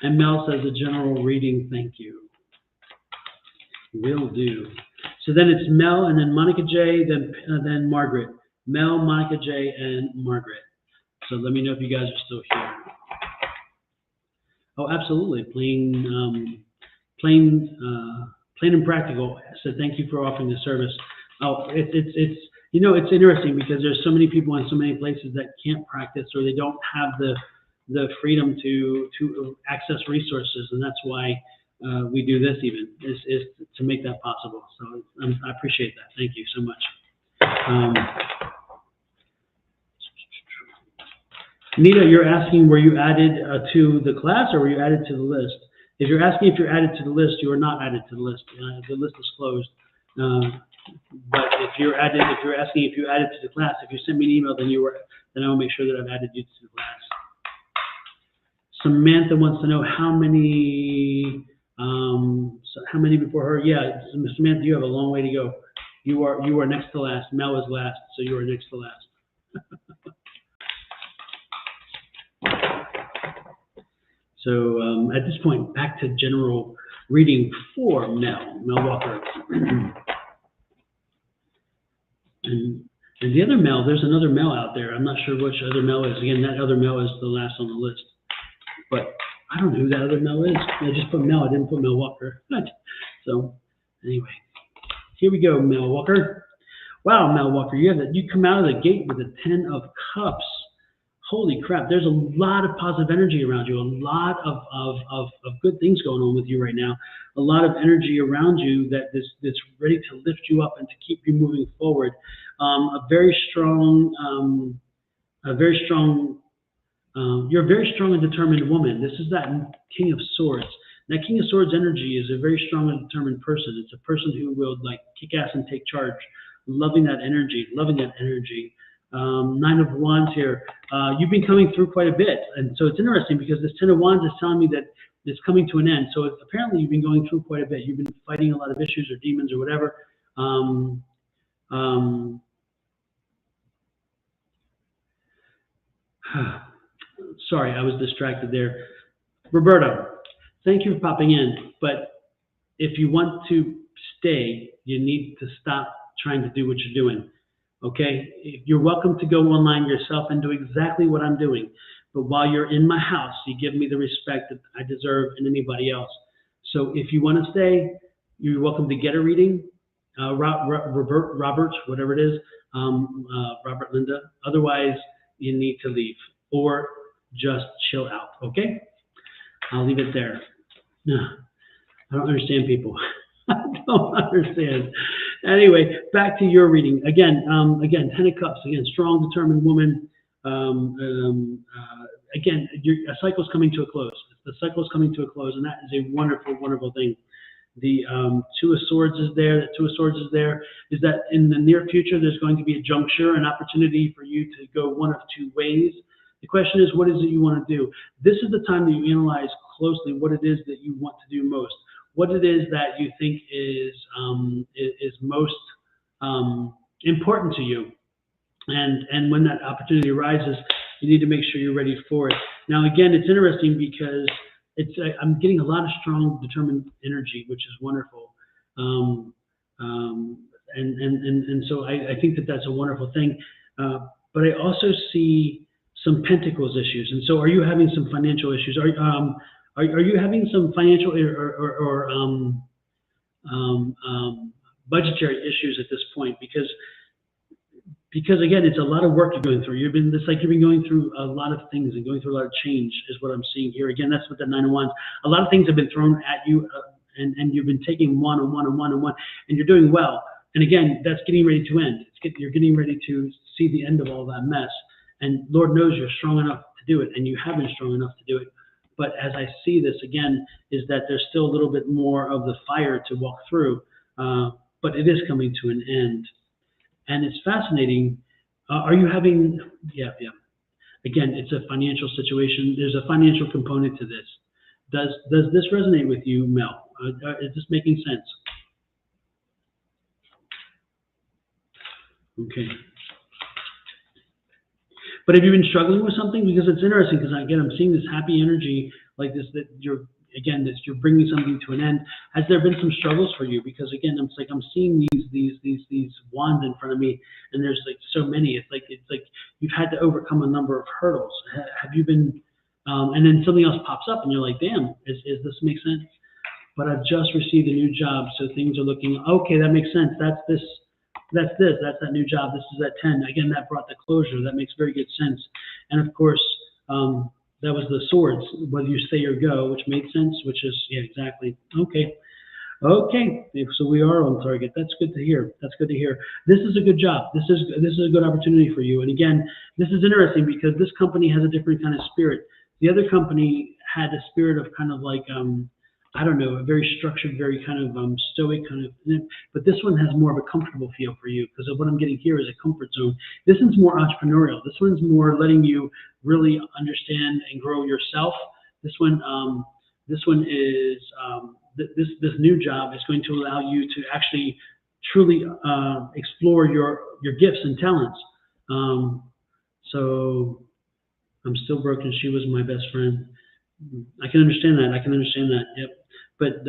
And Mel says a general reading, thank you. Will do. So then it's Mel, and then Monica J, then Margaret. Mel, Monica J, and Margaret. So let me know if you guys are still here. Oh, absolutely. Plain and practical. So thank you for offering the service. Oh, it's interesting because there's so many people in so many places that can't practice, or they don't have the freedom to access resources, and that's why we do this even, is to make that possible. So I appreciate that. Thank you so much. Nita, you're asking, were you added to the class, or were you added to the list? If you're asking if you're added to the list, you are not added to the list. The list is closed. But if you're asking if you added to the class, if you sent me an email, then I will make sure that I've added you to the class. Samantha wants to know how many before her. Yeah, Samantha, you have a long way to go. You are next to last. Mel is last, so you are next to last. So at this point, back to general reading for Mel Walker. And the other Mel, there's another Mel out there. I'm not sure which other Mel is. Again, that other Mel is the last on the list. But I don't know who that other Mel is. I just put Mel. I didn't put Mel Walker. So anyway, here we go, Mel Walker. Wow, Mel Walker, you come out of the gate with a 10 of Cups. Holy crap, there's a lot of positive energy around you, a lot of good things going on with you right now, a lot of energy around you that's ready to lift you up and to keep you moving forward. You're a very strong and determined woman. This is that King of Swords. That King of Swords energy is a very strong and determined person. It's a person who will kick ass and take charge, loving that energy. 9 of Wands here. You've been coming through quite a bit. And so it's interesting because this 10 of Wands is telling me that it's coming to an end. So apparently you've been going through quite a bit. You've been fighting a lot of issues or demons or whatever. Sorry, I was distracted there. Roberto, thank you for popping in. But if you want to stay, you need to stop trying to do what you're doing. Okay, you're welcome to go online yourself and do exactly what I'm doing. But while you're in my house, you give me the respect that I deserve and anybody else. So if you want to stay, you're welcome to get a reading. Robert, whatever it is, Robert, Linda. Otherwise, you need to leave or just chill out. Okay, I'll leave it there. I don't understand people. I don't understand. Anyway, back to your reading. Again, 10 of Cups. Again, strong, determined woman. Again, a cycle's coming to a close. The cycle's coming to a close, and that is a wonderful, wonderful thing. The 2 of Swords is there. The 2 of Swords is there. Is that in the near future, there's going to be a juncture, an opportunity for you to go one of 2 ways. The question is, what is it you want to do? This is the time that you analyze closely what it is that you want to do most. What it is that you think is most important to you, and when that opportunity arises, you need to make sure you're ready for it. Now, again, it's interesting because I'm getting a lot of strong, determined energy, which is wonderful. and so I think that that's a wonderful thing. But I also see some Pentacles issues. And so, are you having some financial issues? Are you having some financial or budgetary issues at this point? Because again, it's a lot of work you're going through. It's like you've been going through a lot of things and going through a lot of change is what I'm seeing here. Again, that's what the Nine of Wands. A lot of things have been thrown at you, and you've been taking one and one and one and one, and you're doing well. And again, that's getting ready to end. You're getting ready to see the end of all that mess. And Lord knows you're strong enough to do it, and you have been strong enough to do it. But as I see this again, is that there's still a little bit more of the fire to walk through, but it is coming to an end. And it's fascinating. Are you having, yeah. Again, it's a financial situation. There's a financial component to this. Does this resonate with you, Mel? Is this making sense? Okay. But have you been struggling with something? Because it's interesting, because again, I'm seeing this happy energy like this, that you're bringing something to an end. Has there been some struggles for you? Because again, it's like I'm seeing these wands in front of me, and there's like so many. It's like you've had to overcome a number of hurdles. Have you been? And then something else pops up, and you're like, damn, is this make sense? But I've just received a new job, so things are looking okay. That makes sense. That's that new job. This is that 10. Again, that brought the closure. That makes very good sense. And of course, that was the swords, whether you stay or go, which made sense, which is, yeah, exactly. Okay. So we are on target. That's good to hear. This is a good job. This is a good opportunity for you. And again, this is interesting because this company has a different kind of spirit. The other company had a spirit of kind of like, I don't know, a very structured, very kind of stoic kind of, but this one has more of a comfortable feel for you, because of what I'm getting here is a comfort zone. This one's more entrepreneurial. This one's more letting you really understand and grow yourself. This one is this new job is going to allow you to actually truly explore your gifts and talents. So I'm still broken. She was my best friend. I can understand that. Yep. But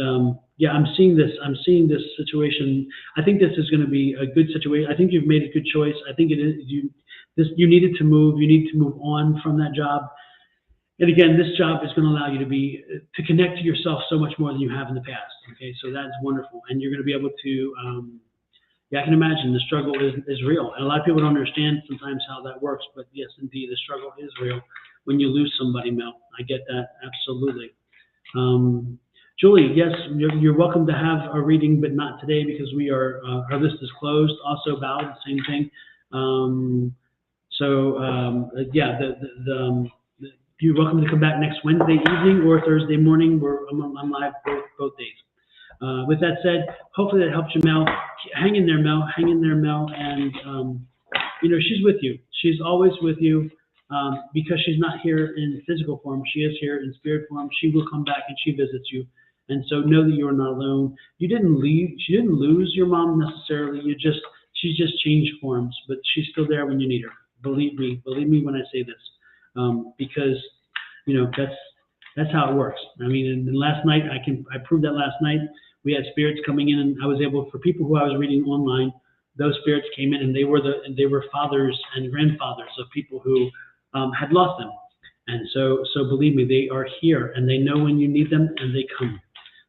yeah, I'm seeing this situation. I think this is going to be a good situation. I think you've made a good choice. I think it is you needed to move. You need to move on from that job. And again, this job is going to allow you to connect to yourself so much more than you have in the past. Okay, so that's wonderful, and you're going to be able to. Yeah, I can imagine the struggle is real, and a lot of people don't understand sometimes how that works. But yes, indeed, the struggle is real when you lose somebody, Mel. I get that absolutely. Julie, yes, you're welcome to have a reading, but not today because our list is closed. Also, Val, the same thing. Yeah, you're welcome to come back next Wednesday evening or Thursday morning. I'm live both days. With that said, hopefully that helps you, Mel. Hang in there, Mel. And she's with you. She's always with you. Because she's not here in physical form, she is here in spirit form. She will come back and she visits you. And so know that you are not alone. You didn't leave. She didn't lose your mom necessarily. She's just changed forms, but she's still there when you need her. Believe me when I say this, because that's how it works. I mean, and last night I proved that last night. We had spirits coming in, and I was able, for people who I was reading online, those spirits came in, and they were fathers and grandfathers of people who had lost them. And so believe me, they are here, and they know when you need them, and they come.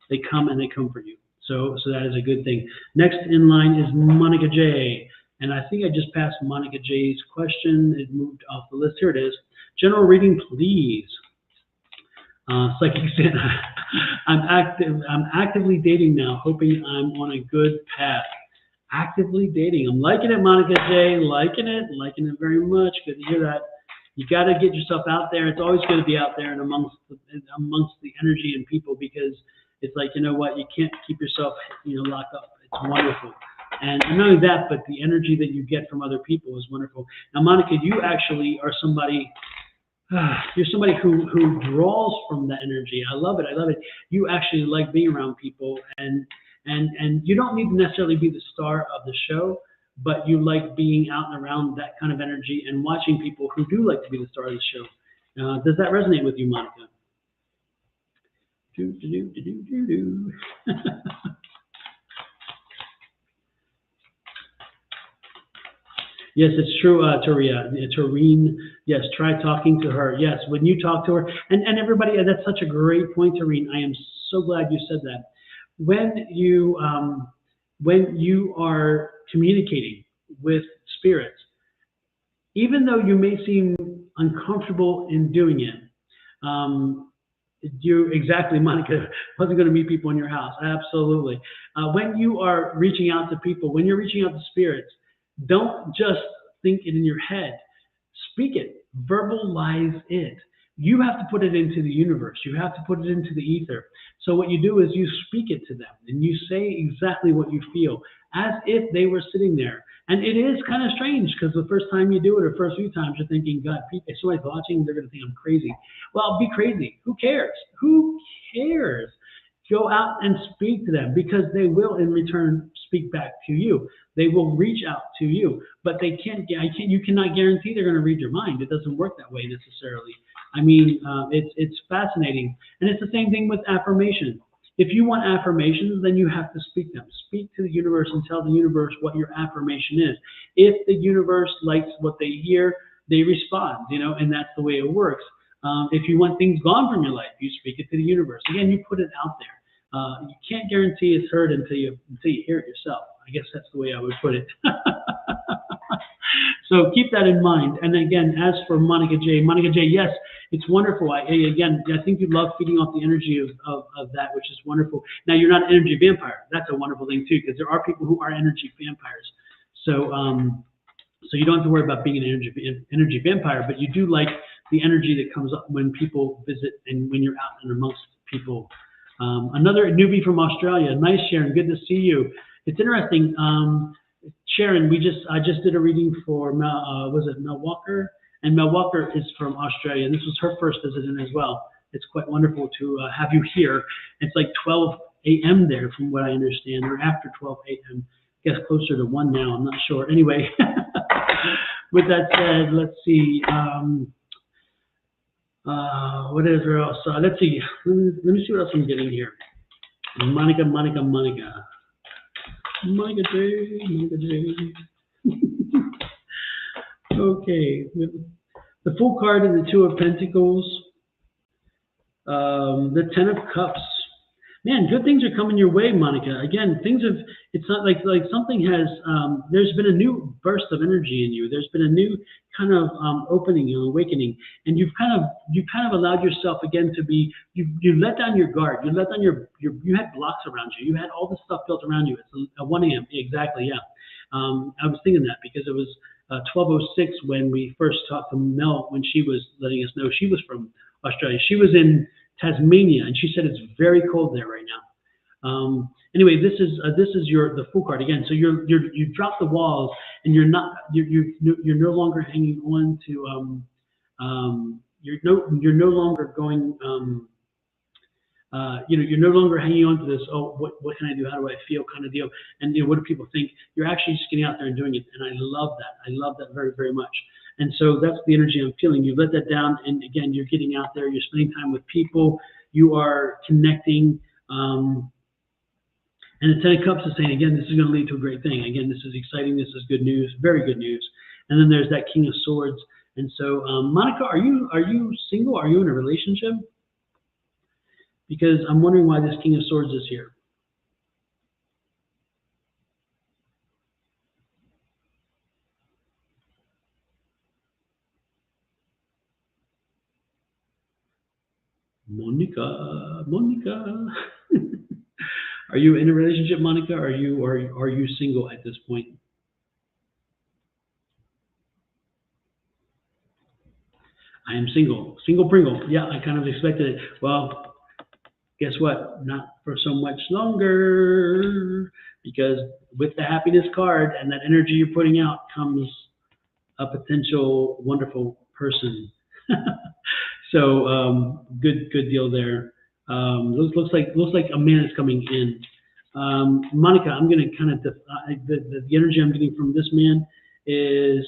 They come and they comfort you. So that is a good thing. Next in line is Monica J. And I think I just passed Monica J's question. It moved off the list. Here it is. General reading, please. Psychic Santa. I'm actively dating now, hoping I'm on a good path. Actively dating. I'm liking it, Monica J. Liking it very much. Good to hear that. You got to get yourself out there. It's always good to be out there and amongst the energy and people, because it's like, you know what, you can't keep yourself, locked up. It's wonderful. And not only that, but the energy that you get from other people is wonderful. Now, Monica, you actually are somebody, you're somebody who draws from that energy. I love it. You actually like being around people, and you don't need to necessarily be the star of the show, but you like being out and around that kind of energy and watching people who do like to be the star of the show. Does that resonate with you, Monica? Yes, it's true, Taria. Tareen, yes, try talking to her. Yes, when you talk to her, and everybody, that's such a great point, Tareen. I am so glad you said that. When you are communicating with spirits, even though you may seem uncomfortable in doing it, um, you exactly, Monica, wasn't going to meet people in your house. Absolutely. When you are reaching out to people, when you're reaching out to spirits, don't just think it in your head. Speak it. Verbalize it. You have to put it into the universe. You have to put it into the ether. So what you do is you speak it to them and you say exactly what you feel as if they were sitting there. And it is kind of strange because the first time you do it or first few times you're thinking, God, if somebody's watching, they're going to think I'm crazy. Well, be crazy. Who cares? Who cares? Go out and speak to them because they will in return speak back to you. They will reach out to you, but they can't. You cannot guarantee they're going to read your mind. It doesn't work that way necessarily. I mean, it's fascinating, and it's the same thing with affirmation. If you want affirmations, then you have to speak them. Speak to the universe and tell the universe what your affirmation is. If the universe likes what they hear, they respond. And that's the way it works. If you want things gone from your life, you speak it to the universe. Again, you put it out there. You can't guarantee it's heard until you hear it yourself. I guess that's the way I would put it. So keep that in mind. And again, as for Monica J, yes, it's wonderful. I think you love feeding off the energy of that, which is wonderful. Now, you're not an energy vampire. That's a wonderful thing, too, because there are people who are energy vampires. So you don't have to worry about being an energy vampire, but you do like the energy that comes up when people visit and when you're out and amongst people. Another newbie from Australia. Nice, Sharon. Good to see you. It's interesting. Sharon, I just did a reading for Mel Walker? And Mel Walker is from Australia. This was her first visit in as well. It's quite wonderful to have you here. It's like 12 a.m. there, from what I understand, or after 12 a.m. I guess closer to 1 now. I'm not sure. Anyway, with that said, let's see. What is there else? Let's see. Let me see what else I'm getting here. Monica J. Okay. The Full card and the Two of Pentacles. The Ten of Cups. Man, good things are coming your way, Monica. Again, it's not like something has, there's been a new burst of energy in you. There's been a new kind of opening and awakening. And you've kind of allowed yourself again to be, you let down your guard. You let down you had blocks around you. You had all this stuff built around you. It's 1 a.m. Exactly, yeah. I was thinking that because it was 12:06 when we first talked to Mel, when she was letting us know she was from Australia. She was in Tasmania, and she said it's very cold there right now. Anyway, this is the Fool card again. So you drop the walls, and you're no longer hanging on to you're no longer going you're no longer hanging on to this, oh, what can I do? How do I feel kind of deal? And what do people think? You're actually just getting out there and doing it. And I love that. I love that very, very much. And so that's the energy I'm feeling. You let that down. And again, you're getting out there. You're spending time with people. You are connecting. And the Ten of Cups is saying, again, this is going to lead to a great thing. Again, this is exciting. This is good news. Very good news. And then there's that King of Swords. And so, Monica, are you single? Are you in a relationship? Because I'm wondering why this King of Swords is here. Monica. Are you in a relationship, Monica? Are you single at this point? I am single. Single Pringle. Yeah, I kind of expected it. Well, guess what? Not for so much longer, because with the happiness card and that energy you're putting out comes a potential wonderful person. So good deal there. Looks like a man is coming in. Monica, I'm going to kind of the energy I'm getting from this man is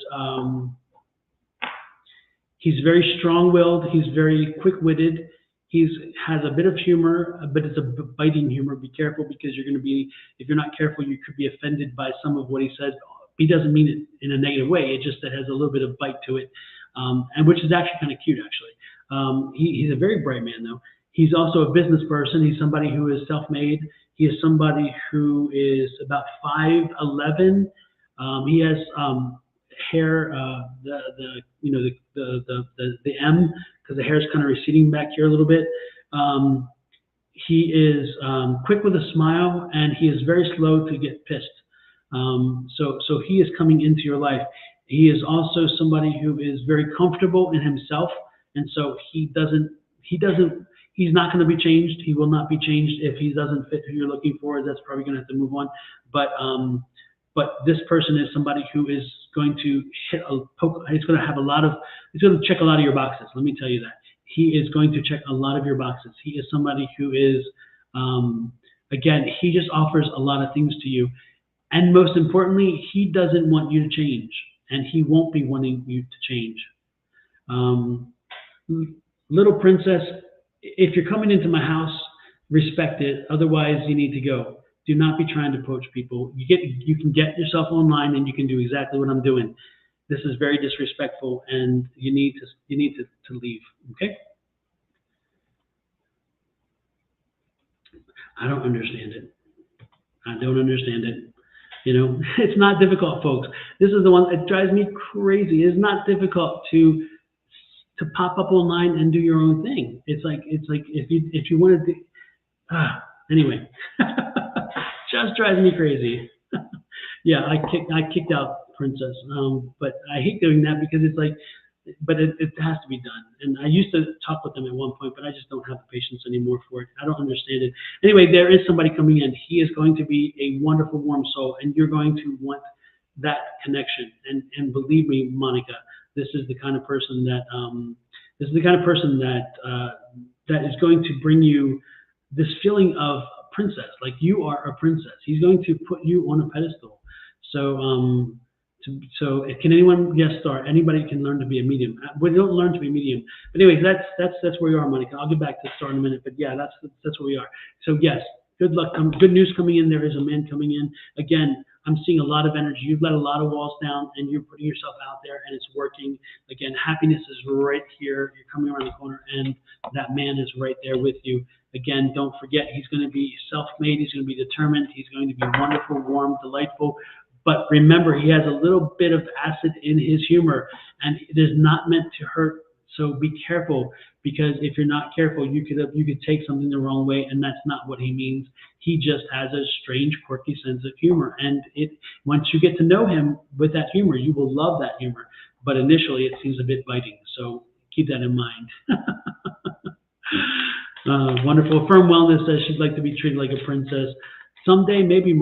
he's very strong-willed. He's very quick-witted. He has a bit of humor, but it's a biting humor. Be careful, because you're going to be, if you're not careful, you could be offended by some of what he says. he doesn't mean it in a negative way. It just that has a little bit of bite to it, and which is actually kind of cute, actually. He's a very bright man, though. He's also a business person. He's somebody who is self-made. He is somebody who is about 5'11". He has hair, the M, because the hair is kind of receding back here a little bit. He is quick with a smile, and he is very slow to get pissed. So he is coming into your life. He is also somebody who is very comfortable in himself, and so he's not going to be changed. He will not be changed if he doesn't fit who you're looking for. That's probably going to have to move on. But this person is somebody who is going to hit a poke. He's going to check a lot of your boxes. Let me tell you that. He is going to check a lot of your boxes. He is somebody who is, again, he just offers a lot of things to you. And most importantly, he doesn't want you to change, and he won't be wanting you to change. Little princess, if you're coming into my house, respect it. Otherwise, you need to go. Do not be trying to poach people. You can get yourself online, and you can do exactly what I'm doing. This is very disrespectful, and you need to leave. Okay? I don't understand it. I don't understand it. It's not difficult, folks. This is the one that drives me crazy. It's not difficult to pop up online and do your own thing. It's like if you wanted to. Anyway, just drives me crazy. Yeah, I kicked out Princess, but I hate doing that because it's like, but it has to be done. And I used to talk with them at one point, but I just don't have the patience anymore for it. I don't understand it. Anyway, there is somebody coming in. He is going to be a wonderful, warm soul, and you're going to want that connection. And believe me, Monica, this is the kind of person that that is going to bring you this feeling of princess, like you are a princess. He's going to put you on a pedestal. So can anyone guest star? Anybody can learn to be a medium. We don't learn to be a medium. But anyways, that's where you are, Monica. I'll get back to star in a minute. But yeah, that's where we are. So yes, good luck. Good news coming in. There is a man coming in. Again, I'm seeing a lot of energy. You've let a lot of walls down, and you're putting yourself out there, and it's working. Again, happiness is right here. You're coming around the corner, and that man is right there with you. Again, don't forget, he's going to be self-made. He's going to be determined. He's going to be wonderful, warm, delightful. But remember, he has a little bit of acid in his humor, and it is not meant to hurt. So be careful, because if you're not careful, you could take something the wrong way, and that's not what he means. He just has a strange, quirky sense of humor, and once you get to know him with that humor, you will love that humor. But initially, it seems a bit biting, so keep that in mind. Wonderful. Firm Wellness says she'd like to be treated like a princess. Someday, maybe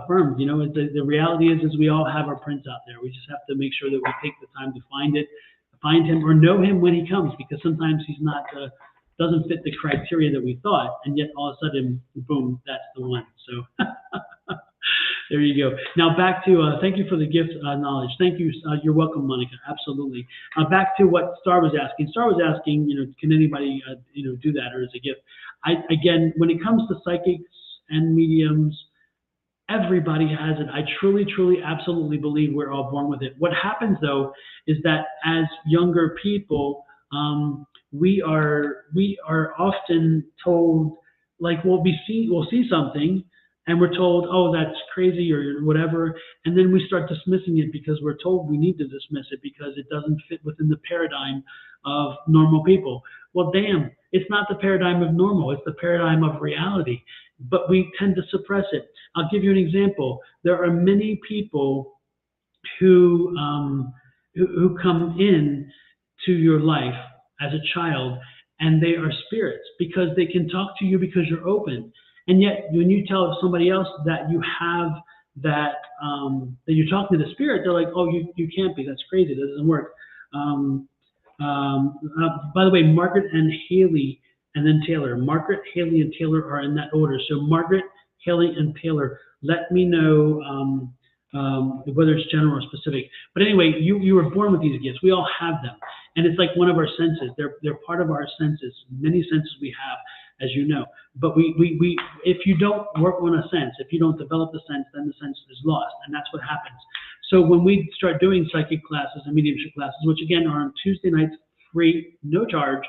Firm. The reality is we all have our prince out there. We just have to make sure that we take the time to find him or know him when he comes, because sometimes he's not doesn't fit the criteria that we thought, and yet all of a sudden, boom, that's the one. So there you go. Now back to thank you for the gift knowledge. Thank you. You're welcome, Monica. Absolutely. Back to what Star was asking. Star was asking, can anybody do that, or as a gift? Again, when it comes to psychics and mediums, everybody has it. I truly, truly, absolutely believe we're all born with it. What happens, though, is that as younger people, we are often told, like, we'll see something, and we're told, oh, that's crazy or whatever, and then we start dismissing it because we're told we need to dismiss it because it doesn't fit within the paradigm of normal people. Well, damn, it's not the paradigm of normal. It's the paradigm of reality. But we tend to suppress it. I'll give you an example. There are many people who come in to your life as a child, and they are spirits because they can talk to you because you're open. And yet, when you tell somebody else that you have that you're talking to the spirit, they're like, "Oh, you can't be. That's crazy. That doesn't work." By the way, Margaret and Haley, and then Taylor. Margaret, Haley, and Taylor are in that order. So Margaret, Haley, and Taylor. Let me know whether it's general or specific. But anyway, you were born with these gifts. We all have them, and it's like one of our senses. They're part of our senses. Many senses we have, as you know. But we if you don't work on a sense, if you don't develop the sense, then the sense is lost, and that's what happens. So when we start doing psychic classes and mediumship classes, which again are on Tuesday nights, free, no charge,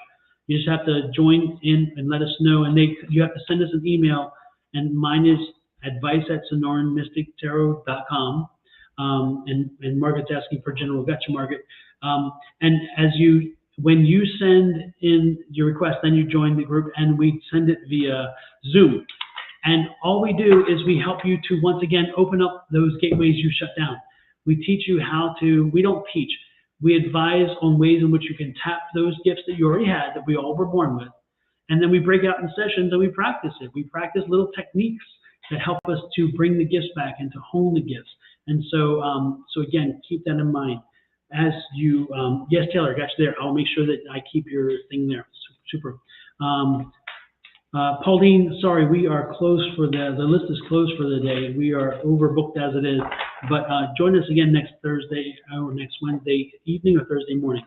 you just have to join in and let us know. And you have to send us an email, and mine is advice@sonoranmystictarot.com. And Margaret's asking for general. Gotcha, Margaret. And when you send in your request, then you join the group, and we send it via Zoom. And all we do is we help you to, once again, open up those gateways you shut down. We teach you how to, we don't teach, we advise on ways in which you can tap those gifts that you already had, that we all were born with. And then we break out in sessions and we practice it. We practice little techniques that help us to bring the gifts back and to hone the gifts. And so, so again, keep that in mind. As you, yes, Taylor, got you there. I'll make sure that I keep your thing there. Super. Pauline, sorry, we are closed for the list is closed for the day. We are overbooked as it is. But join us again next Thursday or next Wednesday evening or Thursday morning.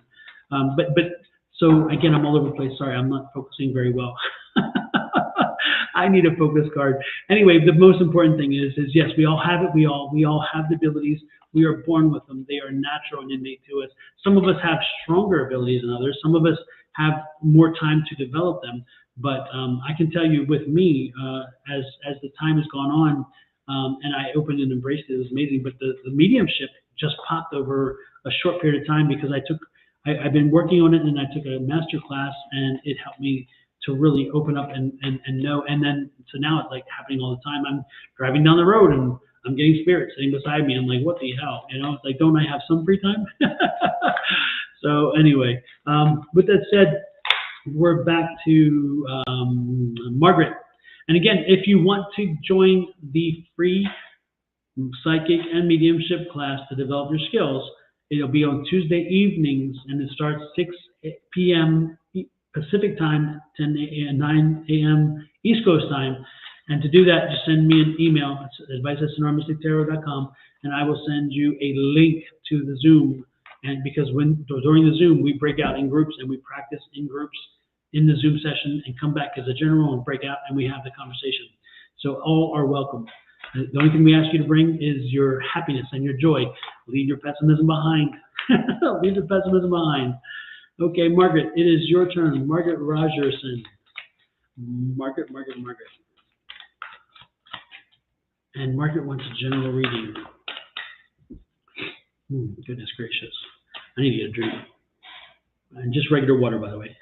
So again, I'm all over the place. Sorry, I'm not focusing very well. I need a focus card. Anyway, the most important thing is yes, we all have it. We all have the abilities. We are born with them. They are natural and innate to us. Some of us have stronger abilities than others. Some of us have more time to develop them. But I can tell you, with me, as the time has gone on, and I opened and embraced it, it was amazing. But the mediumship just popped over a short period of time because I've been working on it, and I took a master class, and it helped me to really open up and know. And then, so now it's like happening all the time. I'm driving down the road and I'm getting spirits sitting beside me. I'm like, what the hell? You know, it's like, don't I have some free time? So anyway, with that said, we're back to Margaret. And again, if you want to join the free psychic and mediumship class to develop your skills, it'll be on Tuesday evenings, and it starts 6 p.m. Pacific time, 9 a.m. East Coast time. And to do that, just send me an email. It's advice@sonoranmystictarot.com, and I will send you a link to the Zoom. And because during the Zoom, we break out in groups and we practice in groups in the Zoom session and come back as a general and break out, and we have the conversation. So all are welcome. The only thing we ask you to bring is your happiness and your joy. Leave your pessimism behind. Leave the pessimism behind. Okay, Margaret, it is your turn. Margaret Rogerson. Margaret. And Margaret wants a general reading. Goodness gracious. I need to get a drink. And just regular water, by the way.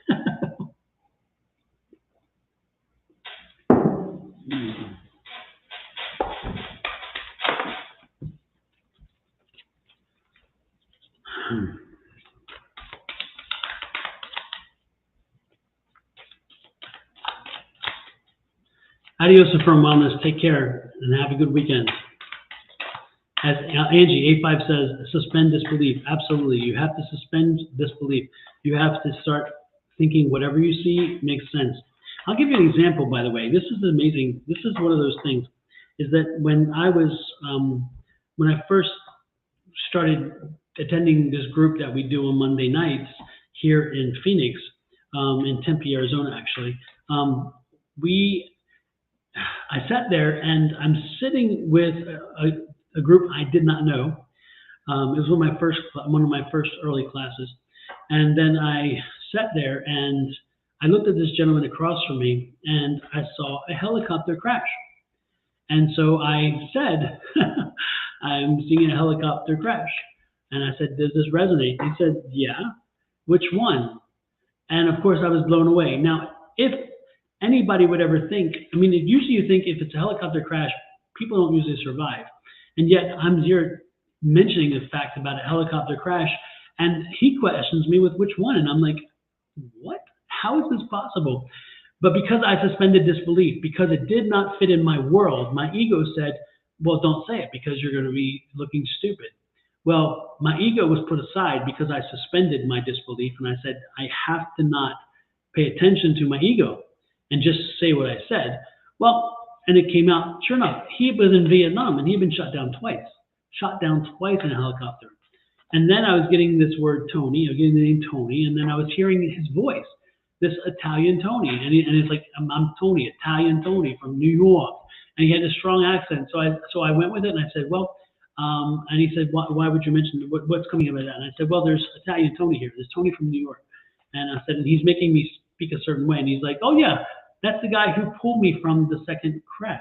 Adios and firm wellness. Take care and have a good weekend. As Angie, A5 says, suspend disbelief. Absolutely. You have to suspend disbelief. You have to start thinking whatever you see makes sense. I'll give you an example, by the way. This is amazing. This is one of those things, is that when I first started attending this group that we do on Monday nights here in Phoenix, in Tempe, Arizona, actually, I sat there and I'm sitting with a group I did not know. It was one of my first early classes. And then I sat there and I looked at this gentleman across from me and I saw a helicopter crash. And so I said, I'm seeing a helicopter crash. And I said, does this resonate? He said, yeah. Which one? And of course I was blown away. Now, if anybody would ever think, I mean, usually you think if it's a helicopter crash, people don't usually survive. And yet I'm here mentioning the fact about a helicopter crash, and he questions me with which one. And I'm like, what? How is this possible? But because I suspended disbelief, because it did not fit in my world, my ego said, well, don't say it because you're going to be looking stupid. Well, my ego was put aside because I suspended my disbelief, and I said, I have to not pay attention to my ego and just say what I said. Well, and it came out, sure enough, he was in Vietnam and he'd been shot down twice in a helicopter. And then I was getting this word Tony, I was getting the name Tony, and then I was hearing his voice, this Italian Tony. And it's like, I'm Tony, Italian Tony from New York. And he had a strong accent. So I went with it and I said, well, And he said, why would you mention what's coming about that? And I said, well, there's Italian Tony here. There's Tony from New York. And I said, and he's making me speak a certain way. And he's like, oh yeah, that's the guy who pulled me from the second crash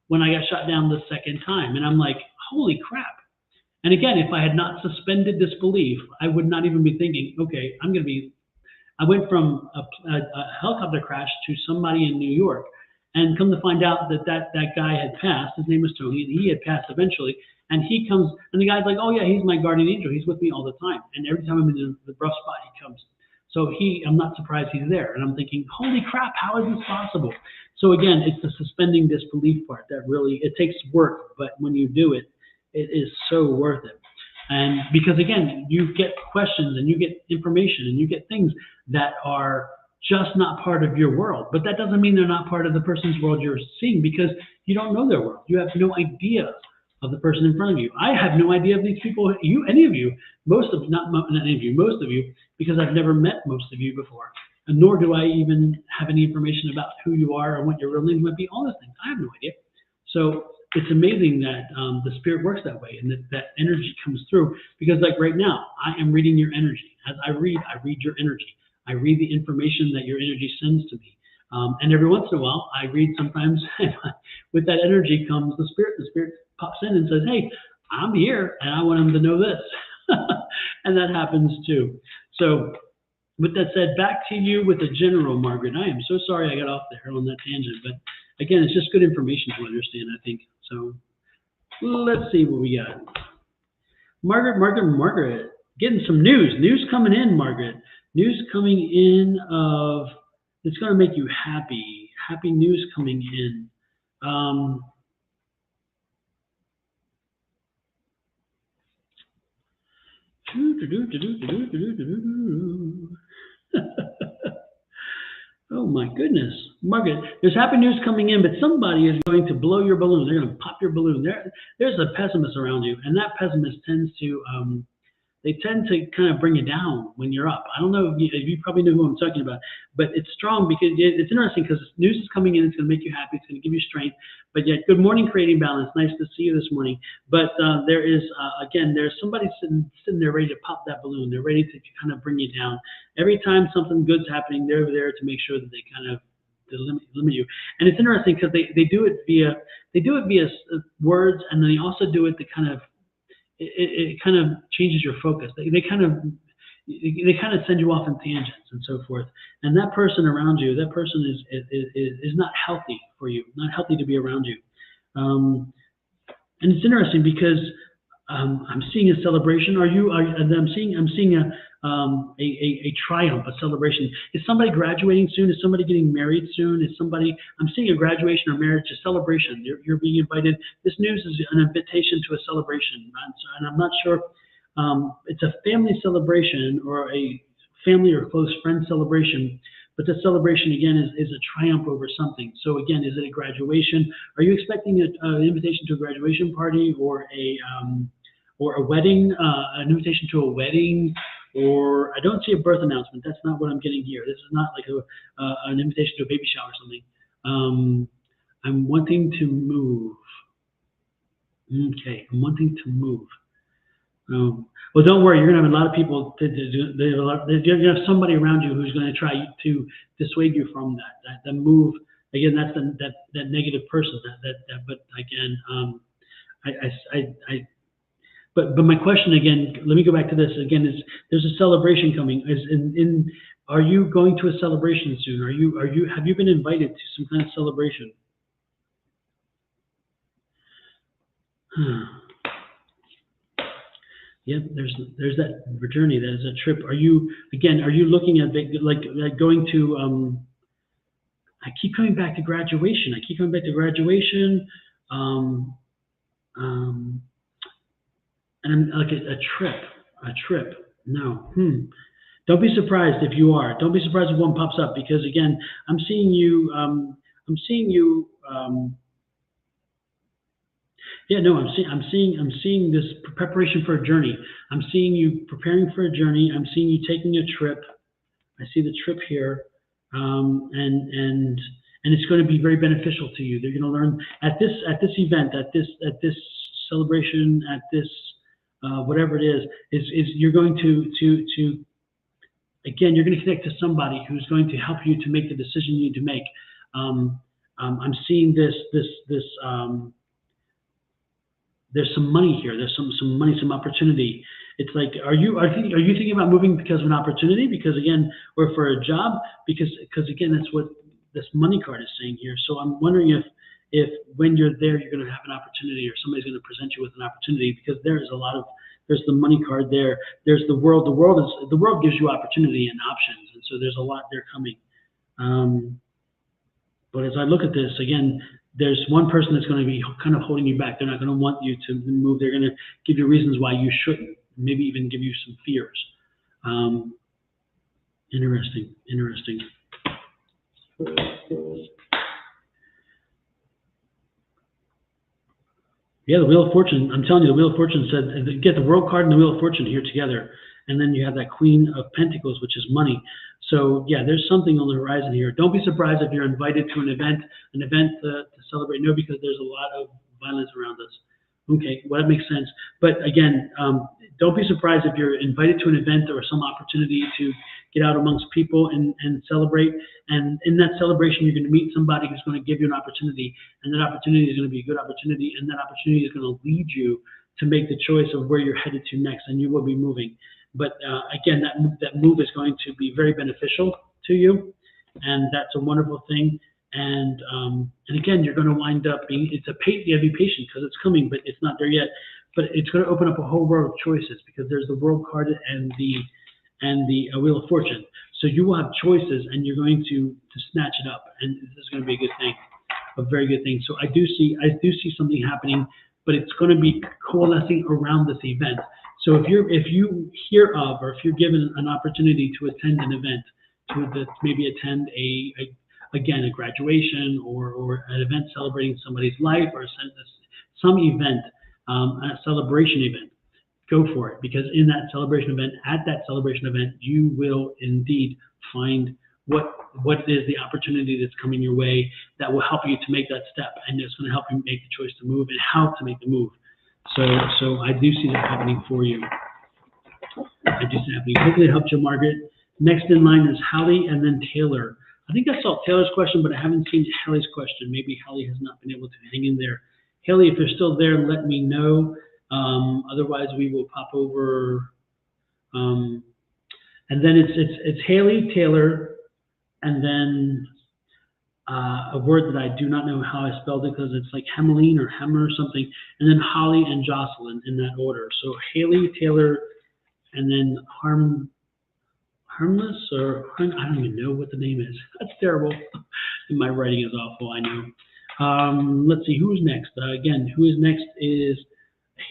when I got shot down the second time. And I'm like, holy crap. And again, if I had not suspended disbelief, I would not even be thinking, okay, I went from a helicopter crash to somebody in New York, and come to find out that guy had passed. His name was Tony, and he had passed eventually. And he comes, and the guy's like, oh yeah, he's my guardian angel. He's with me all the time. And every time I'm in the rough spot, he comes. So I'm not surprised he's there. And I'm thinking, holy crap, how is this possible? So again, it's the suspending disbelief part that really, it takes work, but when you do it, it is so worth it. And because again, you get questions and you get information and you get things that are just not part of your world. But that doesn't mean they're not part of the person's world you're seeing, because you don't know their world. You have no idea of the person in front of you. I have no idea of these people, any of you, most of you, because I've never met most of you before. And nor do I even have any information about who you are or what your real name might be, all those things. I have no idea. So it's amazing that the spirit works that way, and that energy comes through, because like right now, I am reading your energy. As I read your energy. I read the information that your energy sends to me. And every once in a while, I read sometimes, with that energy comes the spirit. The spirit pops in and says, hey, I'm here, and I want them to know this. And that happens too. So with that said, back to you with the general, Margaret. I am so sorry I got off there on that tangent, but again, it's just good information to understand, I think. So let's see what we got. Margaret, getting some news. News coming in, Margaret. News coming in of, it's going to make you happy. Happy news coming in. Oh my goodness, Margaret, there's happy news coming in, but somebody is going to blow your balloon. They're going to pop your balloon. There's a pessimist around you, and that pessimist tends to they tend to kind of bring you down when you're up. I don't know if you probably know who I'm talking about, but it's strong because it's interesting, because news is coming in. It's going to make you happy. It's going to give you strength. But yet, good morning, Creating Balance. Nice to see you this morning. But there is, again, there's somebody sitting there ready to pop that balloon. They're ready to kind of bring you down. Every time something good's happening, they're there to make sure that they kind of limit you. And it's interesting because they do it via words, and then they also do it to kind of, it kind of changes your focus. They kind of send you off in tangents and so forth. And that person around you, that person is not healthy for you, not healthy to be around you. And it's interesting because I'm seeing a celebration. I'm seeing a triumph, a celebration. Is somebody graduating soon? Is somebody getting married soon? I'm seeing a graduation or marriage, a celebration. You're being invited. This news is an invitation to a celebration. And I'm not sure, it's a family celebration or a family or close friend celebration, but the celebration again is a triumph over something. So again, is it a graduation? Are you expecting an invitation to a graduation party, or a wedding, an invitation to a wedding? Or I don't see a birth announcement. That's not what I'm getting here. This is not like an invitation to a baby shower or something. I'm wanting to move. Okay, I'm wanting to move. Well, don't worry. You're going to have a lot of people. You're going to have somebody around you who's going to try to dissuade you from that move. Again, that's that negative person. But again, But my question again, let me go back to this again, is there's a celebration coming. Are you going to a celebration soon? Have you been invited to some kind of celebration? Yep, there's that journey, that is a trip. Are you looking at like going to I keep coming back to graduation. And I'm like a trip. No. Don't be surprised if you are. Don't be surprised if one pops up, because again, I'm seeing you. I'm seeing this preparation for a journey. I'm seeing you preparing for a journey. I'm seeing you taking a trip. I see the trip here, and it's going to be very beneficial to you. They're going to learn at this event, at this celebration at this, whatever it is you're going to again, you're going to connect to somebody who's going to help you to make the decision you need to make. I'm seeing this there's some money here. There's some money, some opportunity. It's like, are you thinking about moving because of an opportunity? Because again, or for a job? Because again, that's what this money card is saying here. So I'm wondering if when you're there, you're going to have an opportunity, or somebody's going to present you with an opportunity, because there's the money card there. There's the world. The world gives you opportunity and options, and so there's a lot there coming. But as I look at this again, there's one person that's going to be kind of holding you back. They're not going to want you to move. They're going to give you reasons why you shouldn't, maybe even give you some fears. Interesting. Yeah, the Wheel of Fortune. I'm telling you, the Wheel of Fortune said, get the World card and the Wheel of Fortune here together. And then you have that Queen of Pentacles, which is money. So yeah, there's something on the horizon here. Don't be surprised if you're invited to an event to celebrate. No, because there's a lot of violence around us. Okay, well, that makes sense. But again, don't be surprised if you're invited to an event or some opportunity to get out amongst people and celebrate. And in that celebration, you're going to meet somebody who's going to give you an opportunity. And that opportunity is going to be a good opportunity. And that opportunity is going to lead you to make the choice of where you're headed to next. And you will be moving. But again, that move is going to be very beneficial to you, and that's a wonderful thing. And again, you're going to wind up being, you have to be patient because it's coming, but it's not there yet. But it's going to open up a whole world of choices, because there's the World card and the Wheel of Fortune. So you will have choices, and you're going to snatch it up, and this is going to be a good thing, a very good thing. So I do see something happening, but it's going to be coalescing around this event. So if you hear of, or if you're given an opportunity to attend an event, to maybe attend a graduation or an event celebrating somebody's life, or some event, a celebration event, go for it, because at that celebration event, you will indeed find what is the opportunity that's coming your way that will help you to make that step, and it's going to help you make the choice to move and how to make the move. So I do see that happening for you. I do see it happening. Hopefully it helped you, Margaret. Next in line is Hallie, and then Taylor. I think I saw Taylor's question, but I haven't seen Hallie's question. Maybe Hallie has not been able to hang in there. Hallie, if you're still there, let me know. Otherwise, we will pop over. And then it's Hallie, Taylor, and then a word that I do not know how I spelled it, because it's like Hemeline or Hemmer or something, and then Holly and Jocelyn in that order. So Haley, Taylor, and then Harmless, or I don't even know what the name is. That's terrible. My writing is awful, I know. Let's see, who's next? Again, who is next is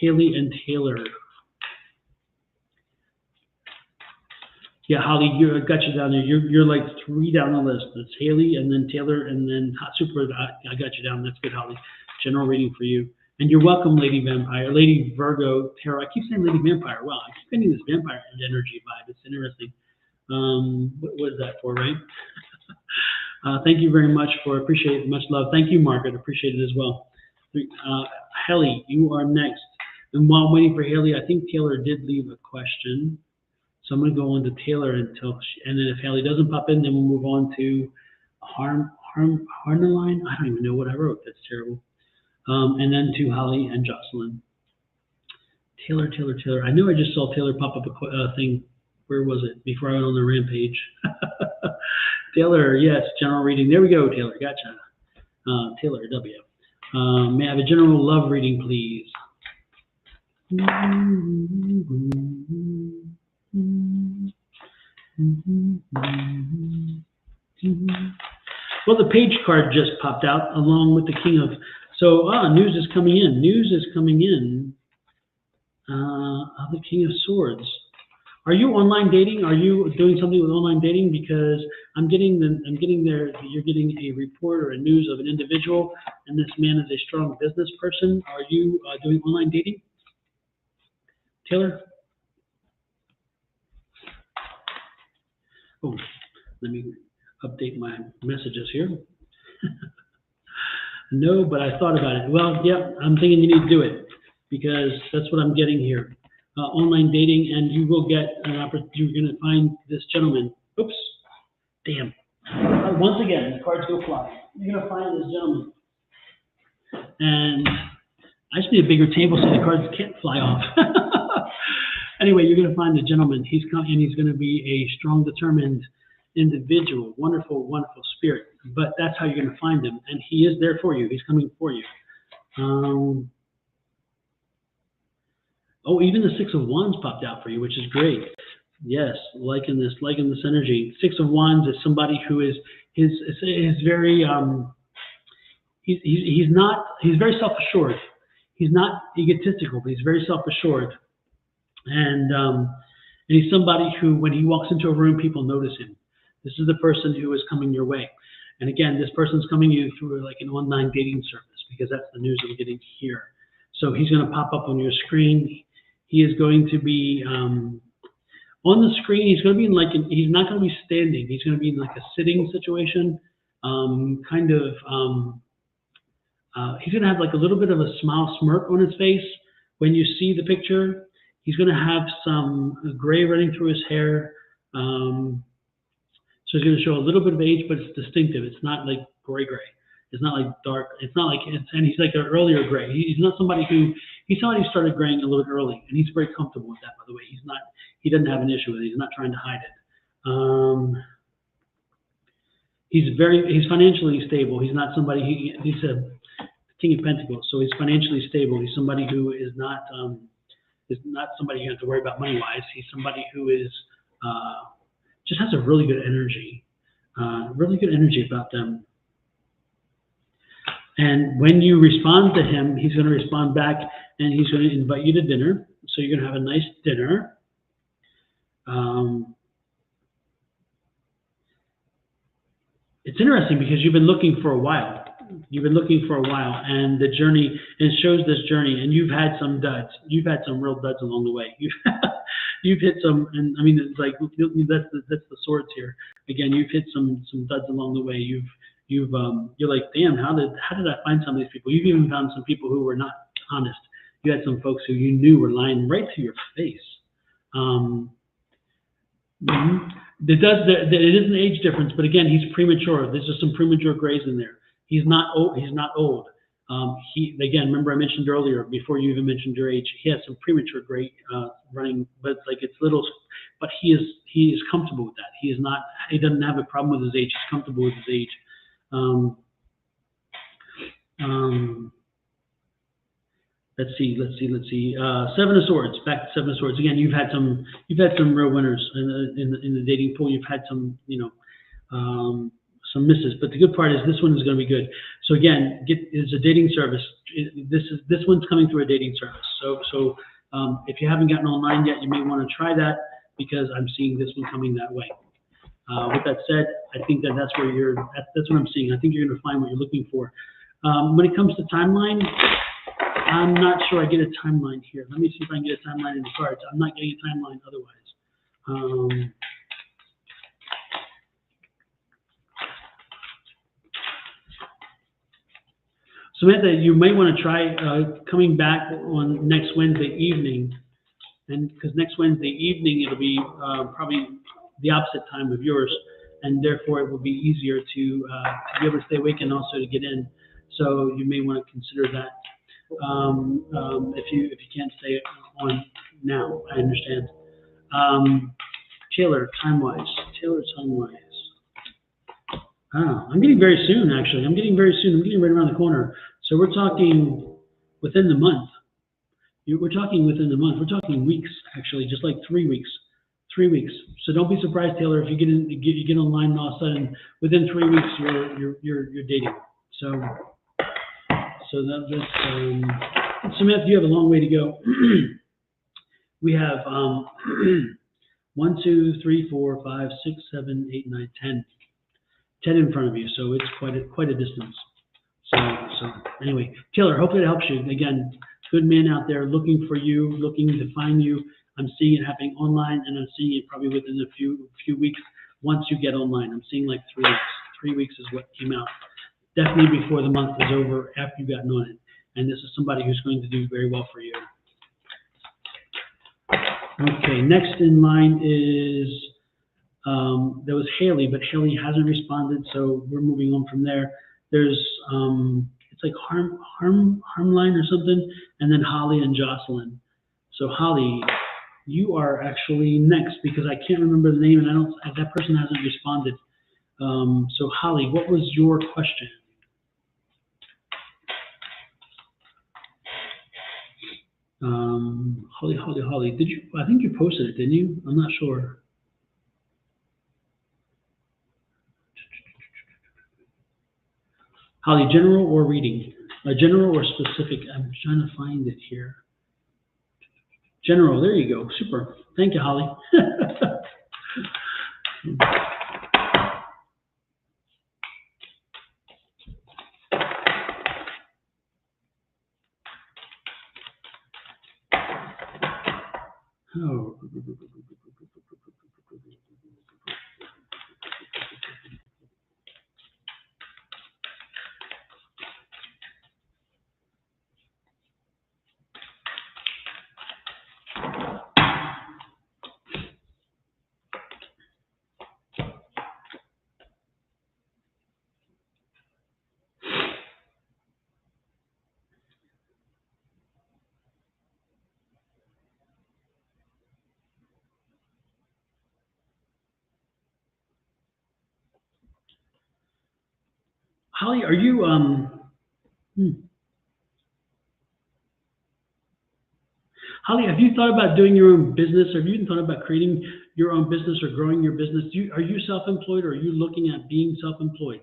Haley and Taylor. Yeah, Holly, I got you down there. You're like 3 down the list. It's Haley, and then Taylor, and then Hot Super. I got you down. That's good, Holly. General reading for you. And you're welcome, Lady Vampire, Lady Virgo Tarot. I keep saying Lady Vampire. Wow, I keep getting this vampire energy vibe. It's interesting. What is that for, right? Thank you very much appreciate it. Much love. Thank you, Margaret. Appreciate it as well. Haley, you are next. And while I'm waiting for Haley, I think Taylor did leave a question. So I'm going to go on to Taylor and then if Haley doesn't pop in, then we'll move on to Harnaline. I don't even know what I wrote. That's terrible. And then to Holly and Jocelyn. Taylor. I know I just saw Taylor pop up a thing. Where was it? Before I went on the rampage. Taylor, yes, general reading. There we go, Taylor. Gotcha. Taylor, W. May I have a general love reading, please? Well, the page card just popped out along with the King of. So news is coming in. News is coming in of the King of Swords. Are you online dating? Are you doing something with online dating? Because I'm getting there. You're getting a report or a news of an individual, and this man is a strong business person. Are you doing online dating, Taylor? Oh, let me update my messages here. No, but I thought about it. Well, yeah, I'm thinking you need to do it. because that's what I'm getting here. Online dating, and you will get an opportunity. You're going to find this gentleman. Oops, damn. Once again, the cards go fly. You're going to find this gentleman. And I just need a bigger table so the cards can't fly off. Anyway, you're going to find the gentleman. He's coming, and he's going to be a strong, determined individual, wonderful, wonderful spirit. But that's how you're going to find him. And he is there for you. He's coming for you. Oh, even the Six of Wands popped out for you, which is great. Yes, liking this energy. Six of Wands is somebody who is very he's very self-assured. He's not egotistical, but he's very self-assured. And he's somebody who, when he walks into a room, people notice him. This is the person who is coming your way. And again, this person's coming to you through like an online dating service, because that's the news I'm getting here. So he's going to pop up on your screen. He is going to be on the screen. He's going to be in like he's not going to be standing. He's going to be in like a sitting situation. He's going to have like a little bit of a smile, smirk on his face when you see the picture. He's going to have some gray running through his hair. So he's going to show a little bit of age, but it's distinctive. It's not like gray. It's not like dark. It's not like, and he's like an earlier gray. He's not somebody who, he's somebody who started graying a little bit early, and he's very comfortable with that, by the way. He doesn't have an issue with it. He's not trying to hide it. He's financially stable. He's not somebody, he's a King of Pentacles, so he's financially stable. He's somebody who is not somebody you have to worry about money-wise. He's somebody who is, just has a really good energy about them. And when you respond to him, he's going to respond back, and he's going to invite you to dinner. So you're going to have a nice dinner. It's interesting because you've been looking for a while. And the journey, and it shows this journey, and you've had some duds. You've had some real duds along the way. You've hit some, and I mean, it's like, that's the swords here. Again, you've hit some duds along the way. You're like, damn, how did I find some of these people? You've even found some people who were not honest. You had some folks who you knew were lying right to your face. It is an age difference, but again, he's premature. There's just some premature grays in there. He's not old. Again, remember I mentioned earlier, before you even mentioned your age, he has some premature gray running, but it's little. But he is comfortable with that. He doesn't have a problem with his age. He's comfortable with his age. Let's see. Seven of Swords. Back to Seven of Swords. Again, you've had some real winners in the dating pool. You've had some, some misses. But the good part is this one is going to be good. So again, it's a dating service. This one's coming through a dating service. So if you haven't gotten online yet, you may want to try that, because I'm seeing this one coming that way. With that said, I think that's where that's what I'm seeing. I think you're going to find what you're looking for. When it comes to timeline, I'm not sure I get a timeline here. Let me see if I can get a timeline in the cards. I'm not getting a timeline otherwise. Samantha, you might want to try coming back on next Wednesday evening, and because next Wednesday evening it'll be probably the opposite time of yours, and therefore it will be easier to be able to stay awake and also to get in. So you may want to consider that. If you can't stay on now, I understand. Taylor, time-wise. I'm getting very soon, actually. I'm getting right around the corner. So we're talking within the month. We're talking within the month. We're talking weeks, actually, just like 3 weeks. 3 weeks. So don't be surprised, Taylor, if you get online and all of a sudden within 3 weeks you're dating. So that's Samantha, you have a long way to go. We have 1, 2, 3, 4, 5, 6, 7, 8, 9, 10. 10 in front of you, so it's quite a distance. So anyway, Taylor, hopefully it helps you. Again, good men out there looking for you, looking to find you. I'm seeing it happening online, and I'm seeing it probably within a few weeks once you get online. I'm seeing like 3 weeks. 3 weeks is what came out. Definitely before the month is over, after you've gotten on it. and this is somebody who's going to do very well for you. Okay, next in line is, there was Haley, but Haley hasn't responded, so we're moving on from there. There's, it's like Harmline or something, and then Holly and Jocelyn. So Holly, you are actually next because I can't remember the name and that person hasn't responded. So Holly, what was your question? Holly, did you, I think you posted it, didn't you? I'm not sure. Holly, general or reading? General or specific? I'm trying to find it here. General, there you go. Super. Thank you, Holly. Oh. Holly, are you, Holly, have you thought about doing your own business? Have you even thought about creating your own business or growing your business? Are you self-employed or are you looking at being self-employed?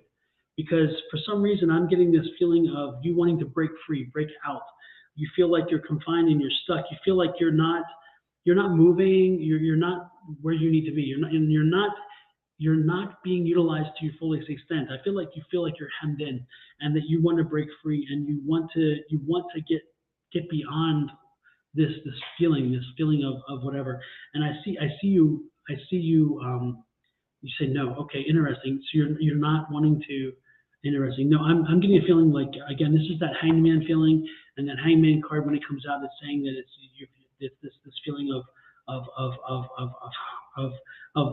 Because for some reason, I'm getting this feeling of you wanting to break free, break out. You feel like you're confined and you're stuck. You feel like you're not moving. You're not where you need to be. You're not being utilized to your fullest extent. I feel like you're hemmed in, and that you want to break free, and you want to get beyond this feeling of whatever. And I see you. You say no. Okay, interesting. So you're not wanting to. Interesting. No, I'm getting a feeling like, again, this is that hangman feeling, and that hangman card, when it comes out, it's saying that it's this feeling of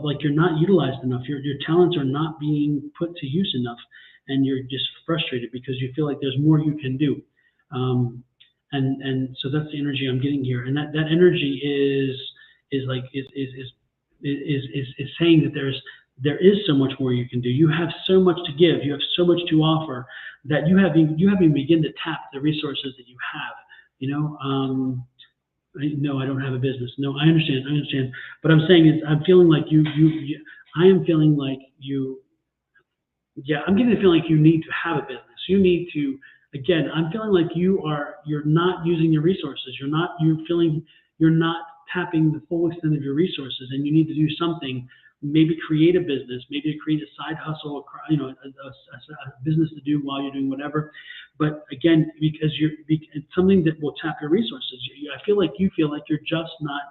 like you're not utilized enough. Your talents are not being put to use enough, and you're just frustrated because you feel like there's more you can do. And so that's the energy I'm getting here, and that energy is saying that there is so much more you can do. You have so much to give. You have so much to offer that you haven't begin to tap the resources that you have. No, I don't have a business. No, I understand. But I'm saying is, I'm feeling like I am feeling like you. Yeah, I'm getting the feeling like you need to have a business. You need to. Again, I'm feeling like you're not using your resources. You're not tapping the full extent of your resources, and you need to do something. Maybe create a business, maybe create a side hustle, a business to do while you're doing whatever. But again, because it's something that will tap your resources. I feel like you're just not.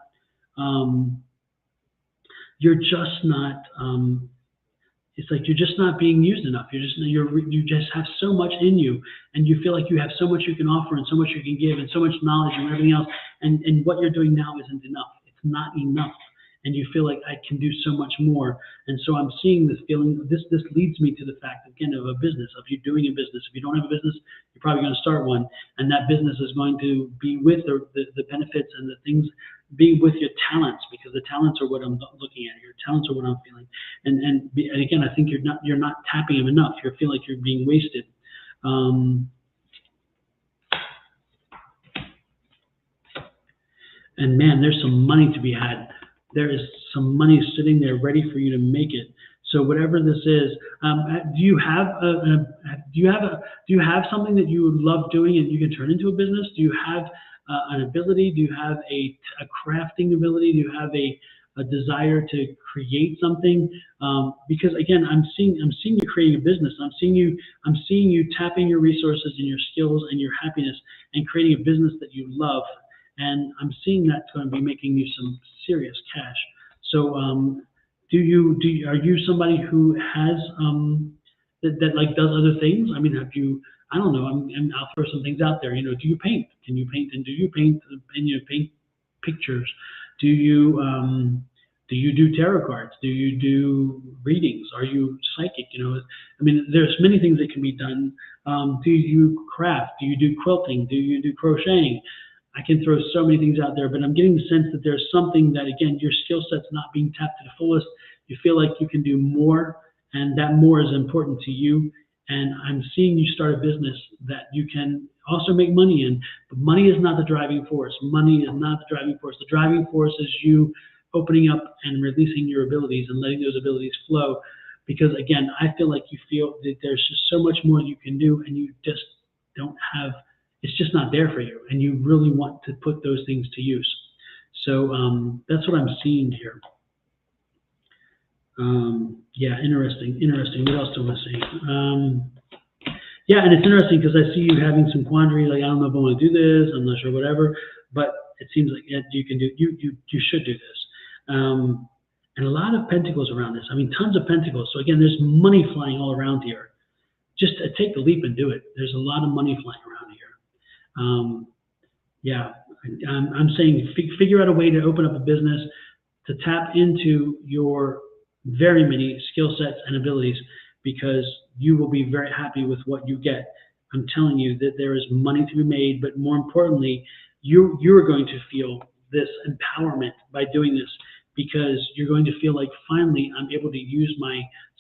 It's like you're just not being used enough. You just have so much in you, and you feel like you have so much you can offer, and so much you can give, and so much knowledge and everything else. And what you're doing now isn't enough. It's not enough. And you feel like I can do so much more. And so I'm seeing this feeling. This leads me to the fact, again, of a business, of you doing a business. If you don't have a business, you're probably going to start one. And that business is going to be with the benefits and the things, be with your talents, because the talents are what I'm looking at. Your talents are what I'm feeling. And again, I think you're not tapping them enough. You feel like you're being wasted. And man, there's some money to be had. There is some money sitting there ready for you to make it. So whatever this is, do you have something that you would love doing and you can turn into a business? Do you have an ability? Do you have a crafting ability? Do you have a desire to create something? Because again, I'm seeing you creating a business. I'm seeing you tapping your resources and your skills and your happiness and creating a business that you love. And I'm seeing that's going to be making you some serious cash. So, are you somebody who has that like does other things? I mean, I don't know. I'll throw some things out there. You know, do you paint? Can you paint? And do you paint? And you paint pictures? Do you do tarot cards? Do you do readings? Are you psychic? You know, I mean, there's many things that can be done. Do you craft? Do you do quilting? Do you do crocheting? I can throw so many things out there, but I'm getting the sense that there's something that, again, your skill set's not being tapped to the fullest. You feel like you can do more, and that more is important to you. And I'm seeing you start a business that you can also make money in. But money is not the driving force. Money is not the driving force. The driving force is you opening up and releasing your abilities and letting those abilities flow. Because, again, I feel like you feel that there's just so much more you can do, and you just don't have, it's just not there for you. And you really want to put those things to use. So that's what I'm seeing here. Yeah, interesting. What else do I see? Yeah, and it's interesting because I see you having some quandary, like, I don't know if I want to do this, I'm not sure, whatever. But it seems like you can do, you should do this. And a lot of pentacles around this. I mean, tons of pentacles. So again, there's money flying all around here. Just take the leap and do it. There's a lot of money flying around here. Yeah, I'm saying figure out a way to open up a business to tap into your very many skill sets and abilities, because you will be very happy with what you get. I'm telling you that there is money to be made, but more importantly, you're going to feel this empowerment by doing this, because you're going to feel like, finally, I'm able to use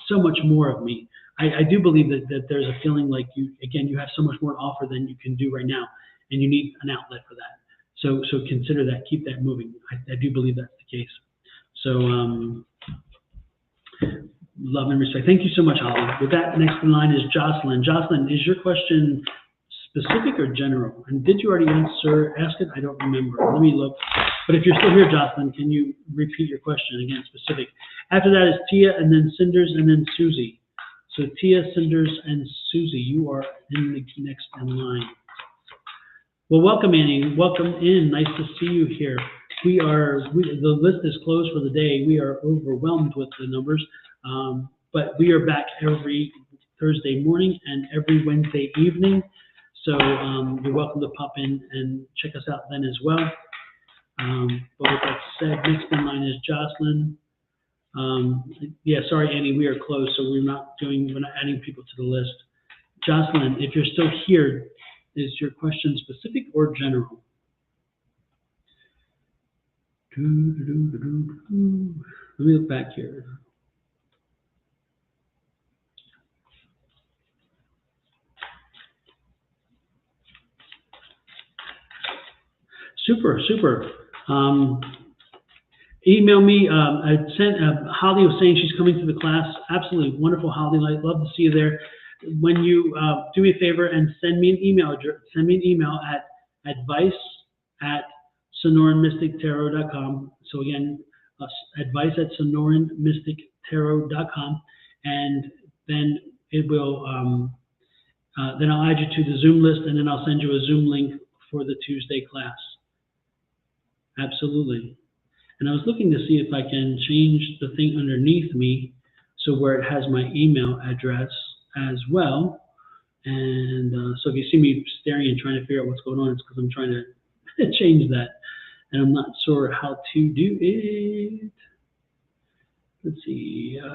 so much more of me. I do believe that there's a feeling like you have so much more to offer than you can do right now, and you need an outlet for that. So consider that, keep that moving. I do believe that's the case. So love and respect. Thank you so much, Holly. With that, next in line is Jocelyn. Jocelyn, is your question specific or general? And did you already ask it? I don't remember. Let me look. But if you're still here, Jocelyn, can you repeat your question again, specific? After that is Tia, and then Cinders, and then Susie. So Tia, Cinders, and Susie, you are in the next in line. Well, welcome, Annie. Welcome in. Nice to see you here. The list is closed for the day. We are overwhelmed with the numbers, but we are back every Thursday morning and every Wednesday evening. So you're welcome to pop in and check us out then as well. But with that said, next in line is Jocelyn. Yeah, sorry, Annie, we are closed, so we're not adding people to the list. Jocelyn, if you're still here, is your question specific or general? Let me look back here. Super. Email me. I sent Holly was saying she's coming to the class. Absolutely wonderful, Holly. I'd love to see you there. When you do me a favor and send me an email at advice@sonoranmystictarot.com. So again, advice@sonoranmystictarot.com, and then it will. Then I'll add you to the Zoom list, and then I'll send you a Zoom link for the Tuesday class. Absolutely. And I was looking to see if I can change the thing underneath me so where it has my email address as well. And so if you see me staring and trying to figure out what's going on, it's because I'm trying to change that. And I'm not sure how to do it. Let's see. Yeah,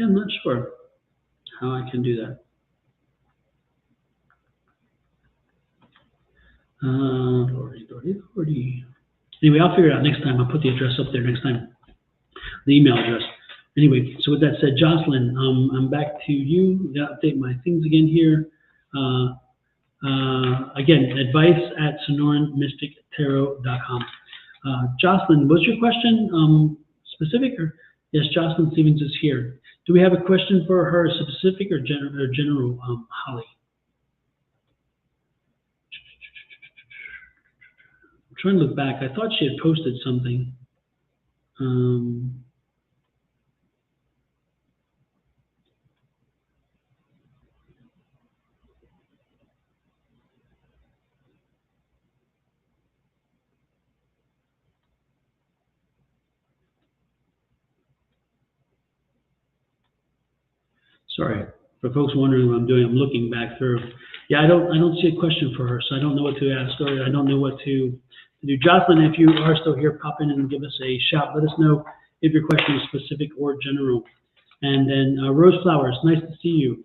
I'm not sure how I can do that. Lordy. Anyway, I'll figure it out next time. I'll put the address up there next time, the email address. Anyway, so with that said, Jocelyn, I'm back to you. I'll update my things again here. Again, advice@sonoranmystictarot.com. Jocelyn, was your question specific? Or yes, Jocelyn Stevens is here. Do we have a question for her, specific or general, Holly? I'm trying to look back. I thought she had posted something. Sorry. For folks wondering what I'm doing, I'm looking back through. Yeah, I don't see a question for her, so I don't know what to ask her. I don't know what to do. Jocelyn, if you are still here, pop in and give us a shout. Let us know if your question is specific or general. And then Rose Flowers, nice to see you.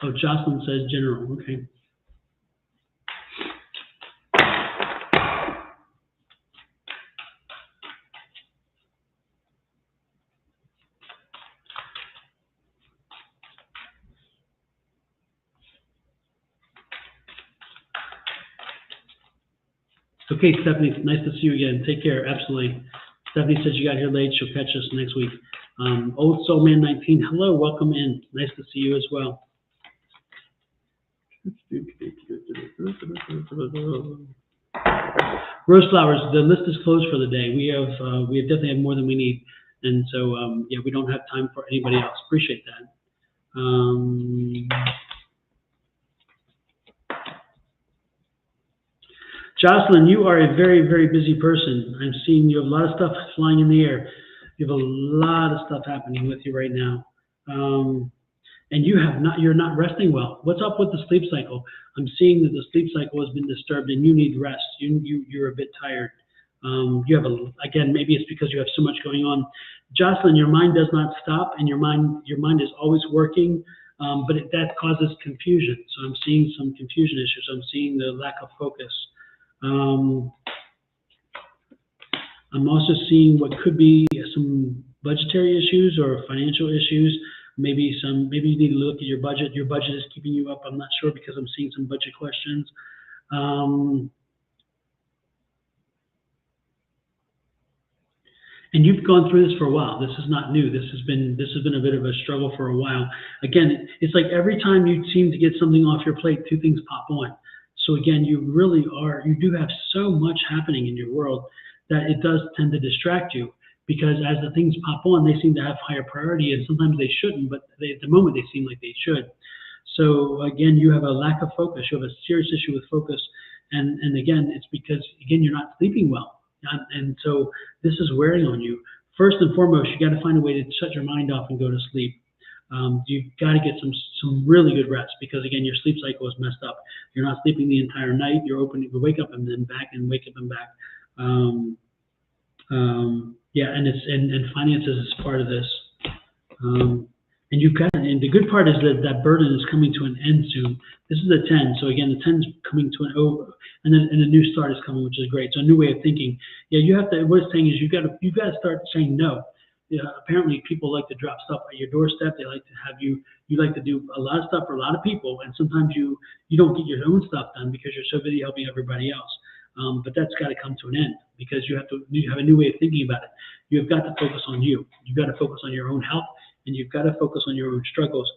Oh, Jocelyn says general. Okay. Okay, Stephanie, nice to see you again. Take care, absolutely. Stephanie says you got here late. She'll catch us next week. Old Soul Man 19, hello, welcome in. Nice to see you as well. Rose Flowers, the list is closed for the day. We have definitely had more than we need, and so yeah, we don't have time for anybody else. Appreciate that. Jocelyn, you are a very, very busy person. I'm seeing you have a lot of stuff flying in the air. You have a lot of stuff happening with you right now. And you're not resting well. What's up with the sleep cycle? I'm seeing that the sleep cycle has been disturbed and you need rest. You're a bit tired. Again, maybe it's because you have so much going on. Jocelyn, your mind does not stop and your mind is always working, but that causes confusion. So I'm seeing some confusion issues. I'm seeing the lack of focus. I'm also seeing what could be some budgetary issues or financial issues. Maybe you need to look at your budget. Your budget is keeping you up. I'm not sure because I'm seeing some budget questions. And you've gone through this for a while. This is not new. This has been a bit of a struggle for a while. Again, it's like every time you seem to get something off your plate, two things pop on. So again, you do have so much happening in your world that it does tend to distract you, because as the things pop on, they seem to have higher priority, and sometimes they shouldn't, but at the moment they seem like they should. So again, you have a lack of focus. You have a serious issue with focus, and again, it's because again you're not sleeping well, and so this is wearing on you. First and foremost, you got to find a way to shut your mind off and go to sleep. You've got to get some really good rest, because again, your sleep cycle is messed up. You're not sleeping the entire night. You wake up and then back and wake up and back. Yeah, and finances is part of this. And the good part is that burden is coming to an end soon. This is the 10, so again, the 10 is coming to an over, and a new start is coming, which is great. So a new way of thinking. Yeah, you have to. What it's saying is you've got to start saying no. Yeah, apparently people like to drop stuff at your doorstep. They like to have you like to do a lot of stuff for a lot of people, and sometimes you don't get your own stuff done because you're so busy helping everybody else. But that's got to come to an end, because you have a new way of thinking about it. You've got to focus on you. You've got to focus on your own health, and you've got to focus on your own struggles.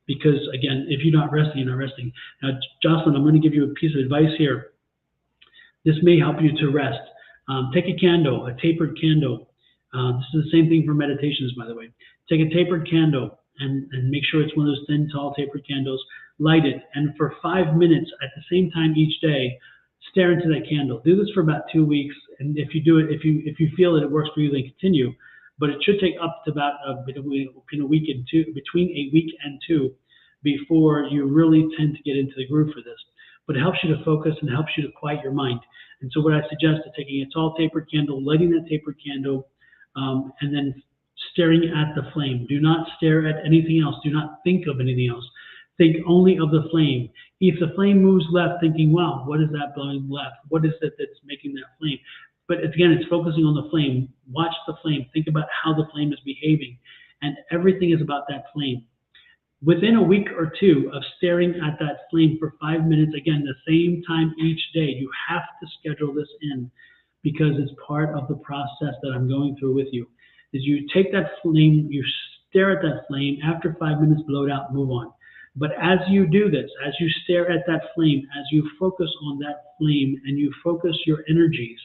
Because again, if you're not resting, you're not resting. Now, Jocelyn, I'm going to give you a piece of advice here. This may help you to rest. Take a candle, a tapered candle. This is the same thing for meditations, by the way. Take a tapered candle and make sure it's one of those thin, tall, tapered candles. Light it, and for 5 minutes at the same time each day, stare into that candle. Do this for about 2 weeks, and if you do it, if you feel that it works for you, then continue. But it should take up to about between a week and two before you really tend to get into the groove for this. But it helps you to focus and helps you to quiet your mind. And so what I suggest is taking a tall tapered candle, lighting that tapered candle, and then staring at the flame. Do not stare at anything else. Do not think of anything else. Think only of the flame. If the flame moves left, thinking, wow, what is that blowing left? What is it that's making that flame? But again, it's focusing on the flame. Watch the flame. Think about how the flame is behaving. And everything is about that flame. Within a week or two of staring at that flame for 5 minutes, again, the same time each day, you have to schedule this in, because it's part of the process that I'm going through with you. Is you take that flame, you stare at that flame, after 5 minutes, blow it out, move on. But as you do this, as you stare at that flame, as you focus on that flame and you focus your energies,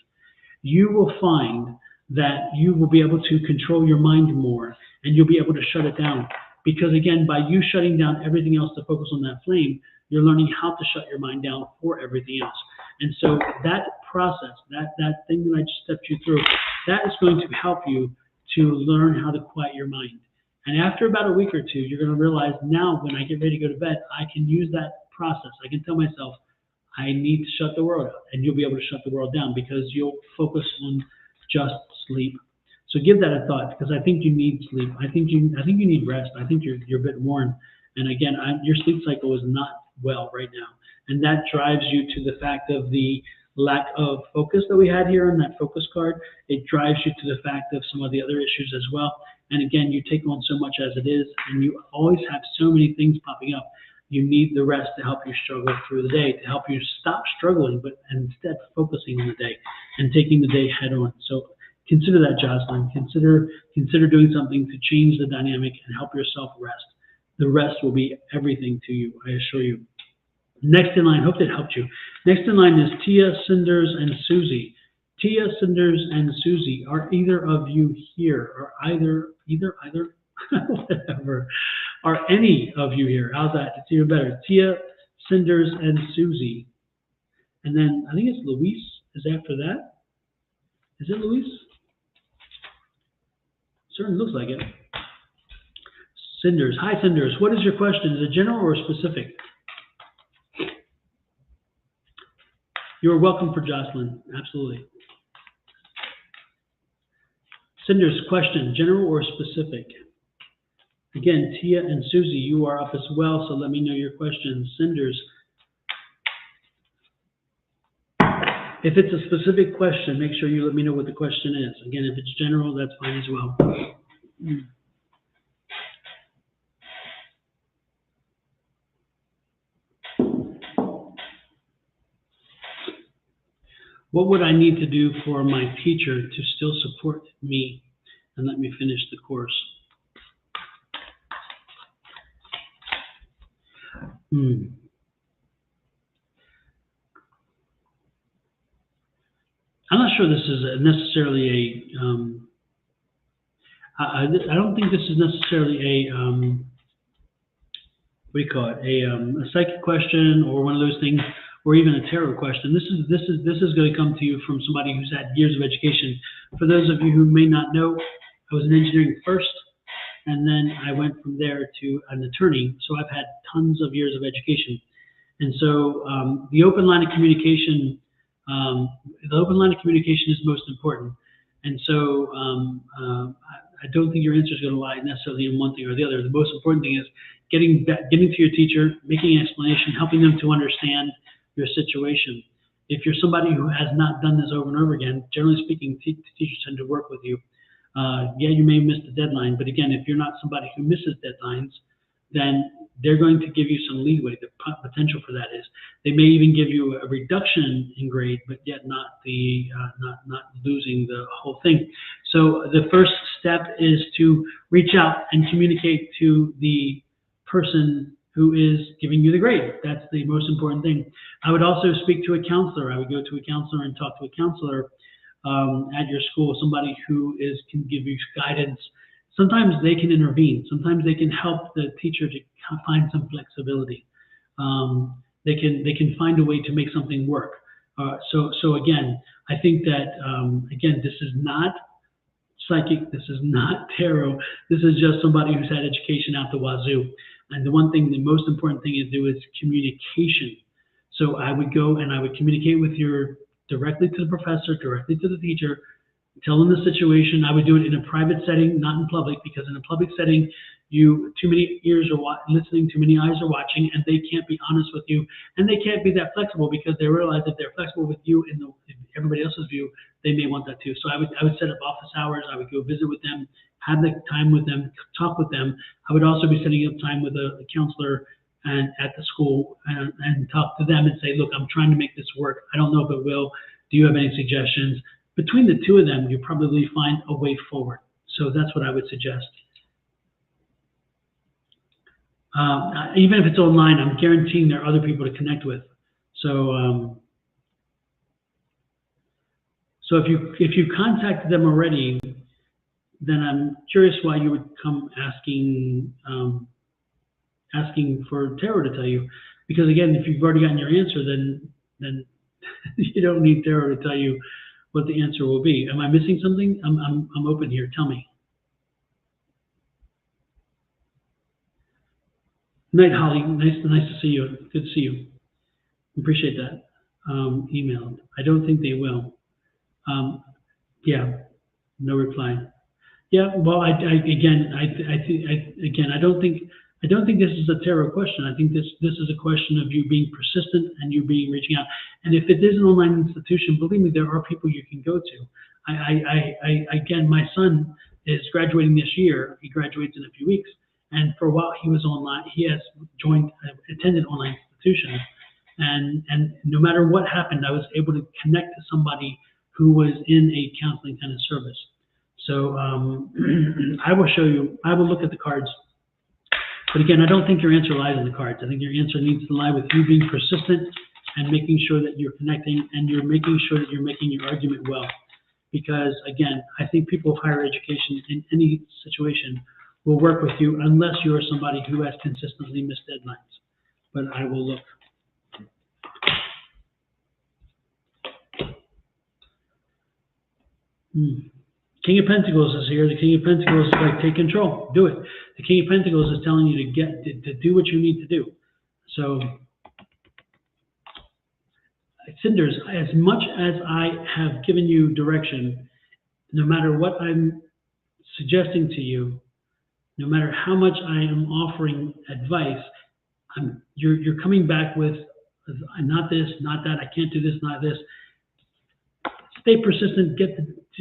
you will find that you will be able to control your mind more, and you'll be able to shut it down. Because again, by you shutting down everything else to focus on that flame, you're learning how to shut your mind down for everything else. And so that process, that thing that I just stepped you through, that is going to help you to learn how to quiet your mind. And after about a week or two, you're going to realize now when I get ready to go to bed, I can use that process. I can tell myself, I need to shut the world out. And you'll be able to shut the world down because you'll focus on just sleep. So give that a thought, because I think you need sleep. I think you need rest. I think you're a bit worn. And again, your sleep cycle is not well right now. And that drives you to the fact of the lack of focus that we had here on that focus card. It drives you to the fact of some of the other issues as well. And again, you take on so much as it is, and you always have so many things popping up. You need the rest to help you struggle through the day, to help you stop struggling, but instead focusing on the day and taking the day head on. So consider that, Jocelyn. Consider doing something to change the dynamic and help yourself rest. The rest will be everything to you, I assure you. Next in line, hope that helped you. Next in line is Tia, Cinders, and Susie. Tia, Cinders, and Susie, are either of you here? Or either, whatever. Are any of you here? How's that? It's even better. Tia, Cinders, and Susie. And then I think it's Luis is after that. Is it Luis? Certainly looks like it. Cinders. Hi, Cinders. What is your question? Is it general or specific? You're welcome for Jocelyn. Absolutely. Cinders, question, general or specific? Again, Tia and Susie, you are up as well, so let me know your questions. Cinders, if it's a specific question, make sure you let me know what the question is. Again, if it's general, that's fine as well. What would I need to do for my teacher to still support me and let me finish the course? I'm not sure this is necessarily I don't think this is necessarily a what do you call it? A psychic question or one of those things, or even a tarot question. This is going to come to you from somebody who's had years of education. For those of you who may not know, I was in engineering first, and then I went from there to an attorney. So I've had tons of years of education, and so the open line of communication, is most important. And so I don't think your answer is going to lie necessarily in one thing or the other. The most important thing is getting to your teacher, making an explanation, helping them to understand your situation. If you're somebody who has not done this over and over again, generally speaking, teachers tend to work with you. Yeah, you may miss the deadline, but again, if you're not somebody who misses deadlines, then they're going to give you some leeway. The potential for that is they may even give you a reduction in grade, but yet not losing the whole thing. So the first step is to reach out and communicate to the person who is giving you the grade. That's the most important thing. I would also speak to a counselor. I would go to a counselor and talk to a counselor at your school, somebody who can give you guidance. Sometimes they can intervene. Sometimes they can help the teacher to find some flexibility. They can find a way to make something work. So again, I think that again, this is not psychic. This is not tarot. This is just somebody who's had education out the wazoo. And the most important thing to do is communication. So I would go and I would communicate with directly to the professor, directly to the teacher, tell them the situation. I would do it in a private setting, not in public, because in a public setting, too many ears are listening, too many eyes are watching, and they can't be honest with you, and they can't be that flexible because they realize if they're flexible with you in everybody else's view, they may want that too. So I would set up office hours. I would go visit with them, have the time with them, talk with them. I would also be setting up time with a counselor and at the school and talk to them and say, look, I'm trying to make this work. I don't know if it will. Do you have any suggestions? Between the two of them, you probably find a way forward. So that's what I would suggest. Even if it's online, I'm guaranteeing there are other people to connect with. So, so if you contacted them already, then I'm curious why you would come asking for tarot to tell you. Because again, if you've already gotten your answer, then you don't need tarot to tell you what the answer will be. Am I missing something? I'm open here. Tell me. Night, Holly. Nice to see you. Good to see you. Appreciate that. Email. I don't think they will. Um, yeah, no reply. Yeah, well, again, I don't think this is a tarot question. I think this is a question of you being persistent and you being reaching out. And if it is an online institution, believe me, there are people you can go to. Again, my son is graduating this year. He graduates in a few weeks, and for a while he was online. He has attended online institutions, and no matter what happened, I was able to connect to somebody who was in a counseling kind of service. So I will show you, I will look at the cards. But again, I don't think your answer lies in the cards. I think your answer needs to lie with you being persistent and making sure that you're connecting and you're making sure that you're making your argument well. Because again, I think people of higher education in any situation will work with you unless you are somebody who has consistently missed deadlines. But I will look. King of Pentacles is here. The King of Pentacles is like, take control, do it. The King of Pentacles is telling you to do what you need to do. So, Cinders, as much as I have given you direction, no matter what I'm suggesting to you, no matter how much I am offering advice, you're coming back with not this, not that. I can't do this, not this. Stay persistent.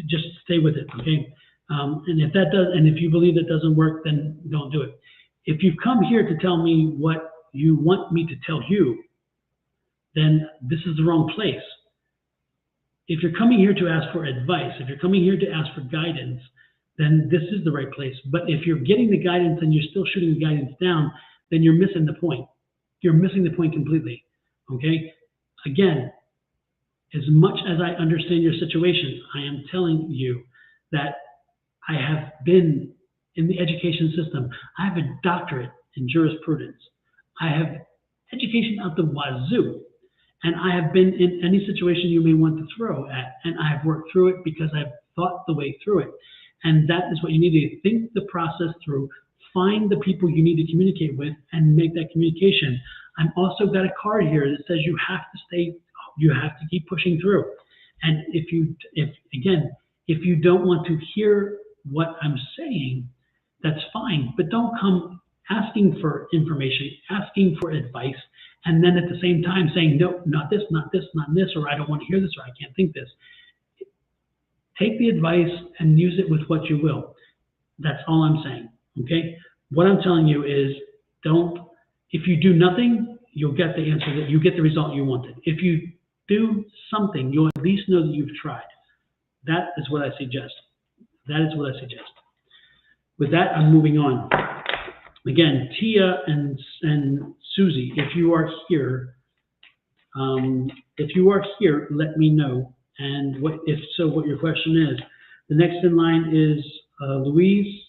Just stay with it, okay? And if that does, and if you believe that doesn't work, then don't do it. If you've come here to tell me what you want me to tell you, then this is the wrong place. If you're coming here to ask for advice, if you're coming here to ask for guidance, then this is the right place. But if you're getting the guidance and you're still shooting the guidance down, then you're missing the point. You're missing the point completely, okay? Again, as much as I understand your situation, I am telling you that I have been in the education system. I have a doctorate in jurisprudence. I have education out the wazoo. And I have been in any situation you may want to throw at. And I have worked through it because I've thought the way through it. And that is what you need to do. Think the process through. Find the people you need to communicate with and make that communication. I'm also got a card here that says you have to keep pushing through. And if you don't want to hear what I'm saying, that's fine. But don't come asking for information, asking for advice, and then at the same time saying, no, not this, not this, not this, or I don't want to hear this, or I can't think this. Take the advice and use it with what you will. That's all I'm saying, okay? What I'm telling you is if you do nothing, you'll get the answer, that you get the result you wanted. If you do something, you'll at least know that you've tried. That is what I suggest. That is what I suggest. With that, I'm moving on. Again, Tia and Susie, if you are here, let me know. And what your question is. The next in line is Louise,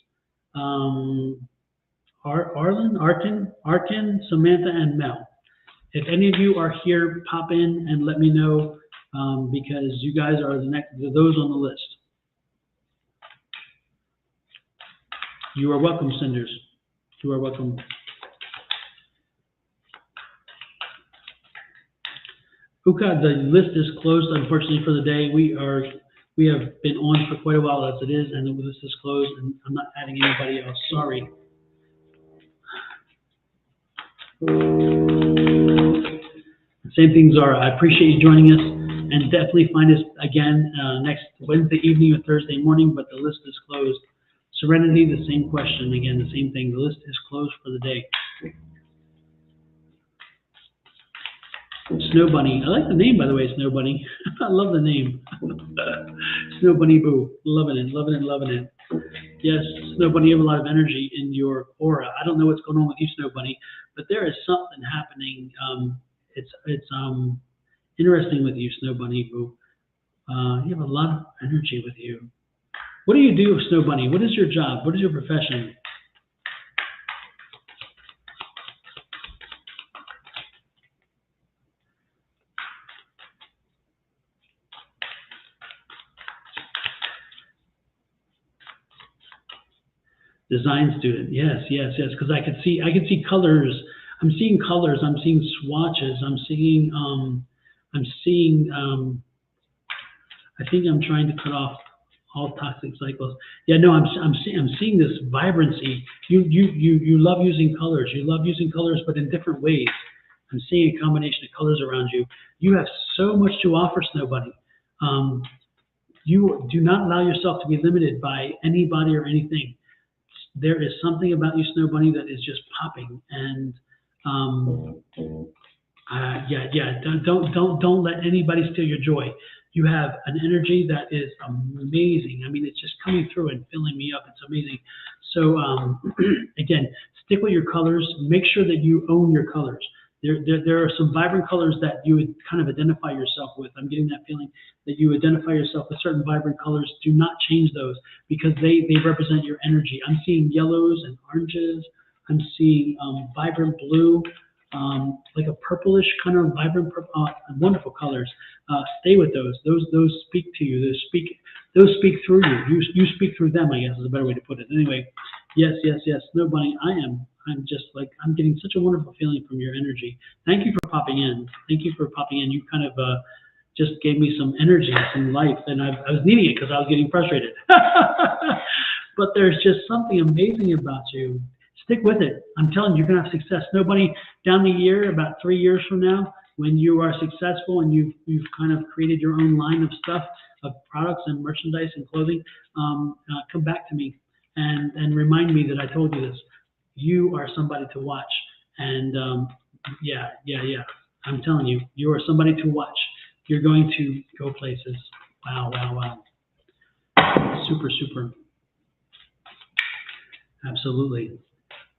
Arkin, Samantha, and Mel. If any of you are here, pop in and let me know, because you guys are those on the list. You are welcome, Cinders. You are welcome. Uka, the list is closed, unfortunately, for the day. We have been on for quite a while as it is, and the list is closed, and I'm not adding anybody else. Sorry. Same thing, Zara. I appreciate you joining us, and definitely find us again next Wednesday evening or Thursday morning, but the list is closed. Serenity, the same question. Again, the same thing. The list is closed for the day. Snow Bunny. I like the name, by the way, Snow Bunny. I love the name. Snow Bunny Boo. Loving it, loving it, loving it. Yes, Snow Bunny, you have a lot of energy in your aura. I don't know what's going on with you, Snow Bunny, but there is something happening. It's interesting with you, Snow Bunny Boo. You have a lot of energy with you. What do you do, Snow Bunny? What is your job? What is your profession? Design student. Yes, yes, yes. Because I can see colors. I'm seeing colors. I'm seeing swatches. I'm seeing. I think I'm trying to cut off all toxic cycles. Yeah, no, I'm seeing this vibrancy. You love using colors. You love using colors, but in different ways. I'm seeing a combination of colors around you. You have so much to offer, Snow Bunny. You do not allow yourself to be limited by anybody or anything. There is something about you, Snow Bunny, that is just popping. And don't let anybody steal your joy. You have an energy that is amazing. I mean, it's just coming through and filling me up. It's amazing. So again, stick with your colors. Make sure that you own your colors. There are some vibrant colors that you would kind of identify yourself with. I'm getting that feeling that you identify yourself with certain vibrant colors. Do not change those because they represent your energy. I'm seeing yellows and oranges. I'm seeing vibrant blue, like a purplish kind of vibrant, wonderful colors. Stay with those. Those speak to you. Those speak through you. You speak through them, I guess is a better way to put it. Anyway, yes. Snow Bunny, I'm just like, I'm getting such a wonderful feeling from your energy. Thank you for popping in. Thank you for popping in. You kind of just gave me some energy, some life, and I was needing it because I was getting frustrated. But there's just something amazing about you. Stick with it. I'm telling you, you're going to have success. Nobody down the year, about 3 years from now, when you are successful and you've kind of created your own line of stuff, of products and merchandise and clothing, come back to me and remind me that I told you this. You are somebody to watch. And yeah. I'm telling you, you are somebody to watch. You're going to go places. Wow. Super. Absolutely.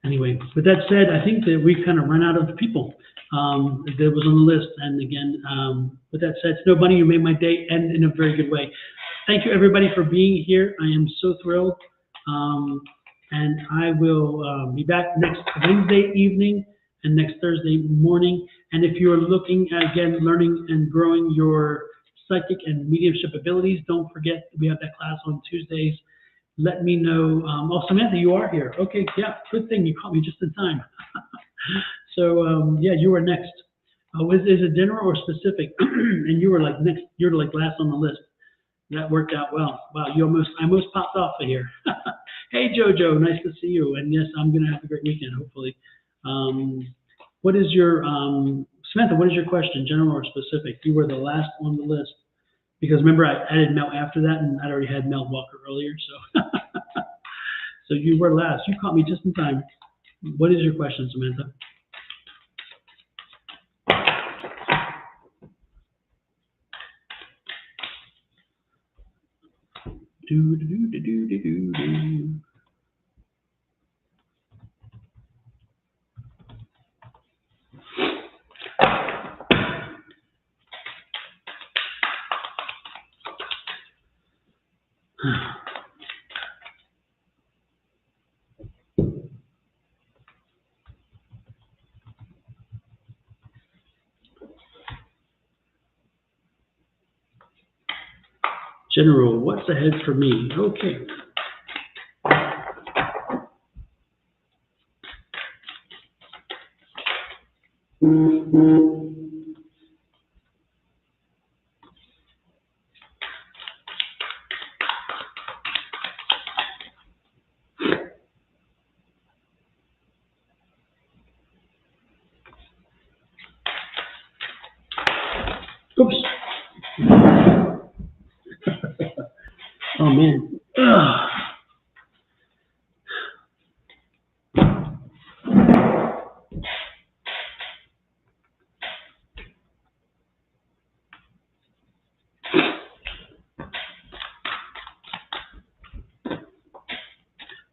Anyway, with that said, I think that we've kind of run out of people that was on the list. And again, with that said, Snow Bunny, you made my day end in a very good way. Thank you, everybody, for being here. I am so thrilled. And I will be back next Wednesday evening and next Thursday morning. And if you're looking at, again, learning and growing your psychic and mediumship abilities, don't forget we have that class on Tuesdays. Let me know. Oh, Samantha, you are here. Okay, yeah, good thing you caught me just in time. So, yeah, you are next. Is it general or specific? And you were like next. You're like last on the list. That worked out well. Wow, I almost popped off of here. Hey, Jojo, nice to see you. And yes, I'm going to have a great weekend, hopefully. What is your, Samantha, what is your question, general or specific? You were the last on the list. Because remember, I added Mel after that, and I'd already had Mel Walker earlier. So, so you were last. You caught me just in time. What is your question, Samantha? General, what's ahead for me? Okay. Oops. Oh, man. Ugh.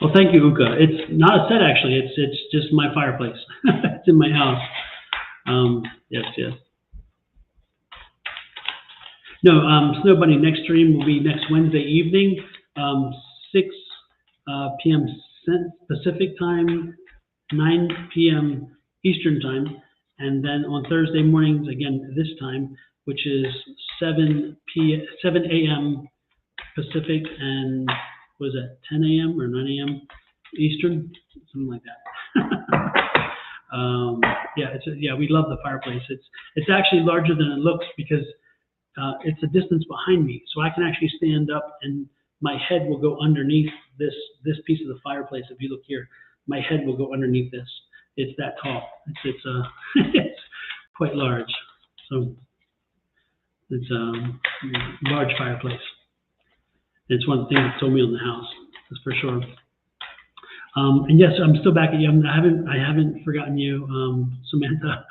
Well, thank you, Uka. It's not a set, actually. It's just my fireplace. It's in my house. Yes. No, Snow Bunny, next stream will be next Wednesday evening, 6 p.m. Pacific time, 9 p.m. Eastern time. And then on Thursday mornings, again, this time, which is 7 a.m. Pacific and, what is that, 10 a.m. or 9 a.m.? Eastern, something like that. Yeah, we love the fireplace. It's actually larger than it looks because it's a distance behind me, so I can actually stand up and my head will go underneath this piece of the fireplace. If you look here, my head will go underneath this. It's that tall. It's it's quite large. So it's a large fireplace. It's one of the things that sold me on the house, that's for sure. And yes, I'm still back at you. I haven't forgotten you, Samantha.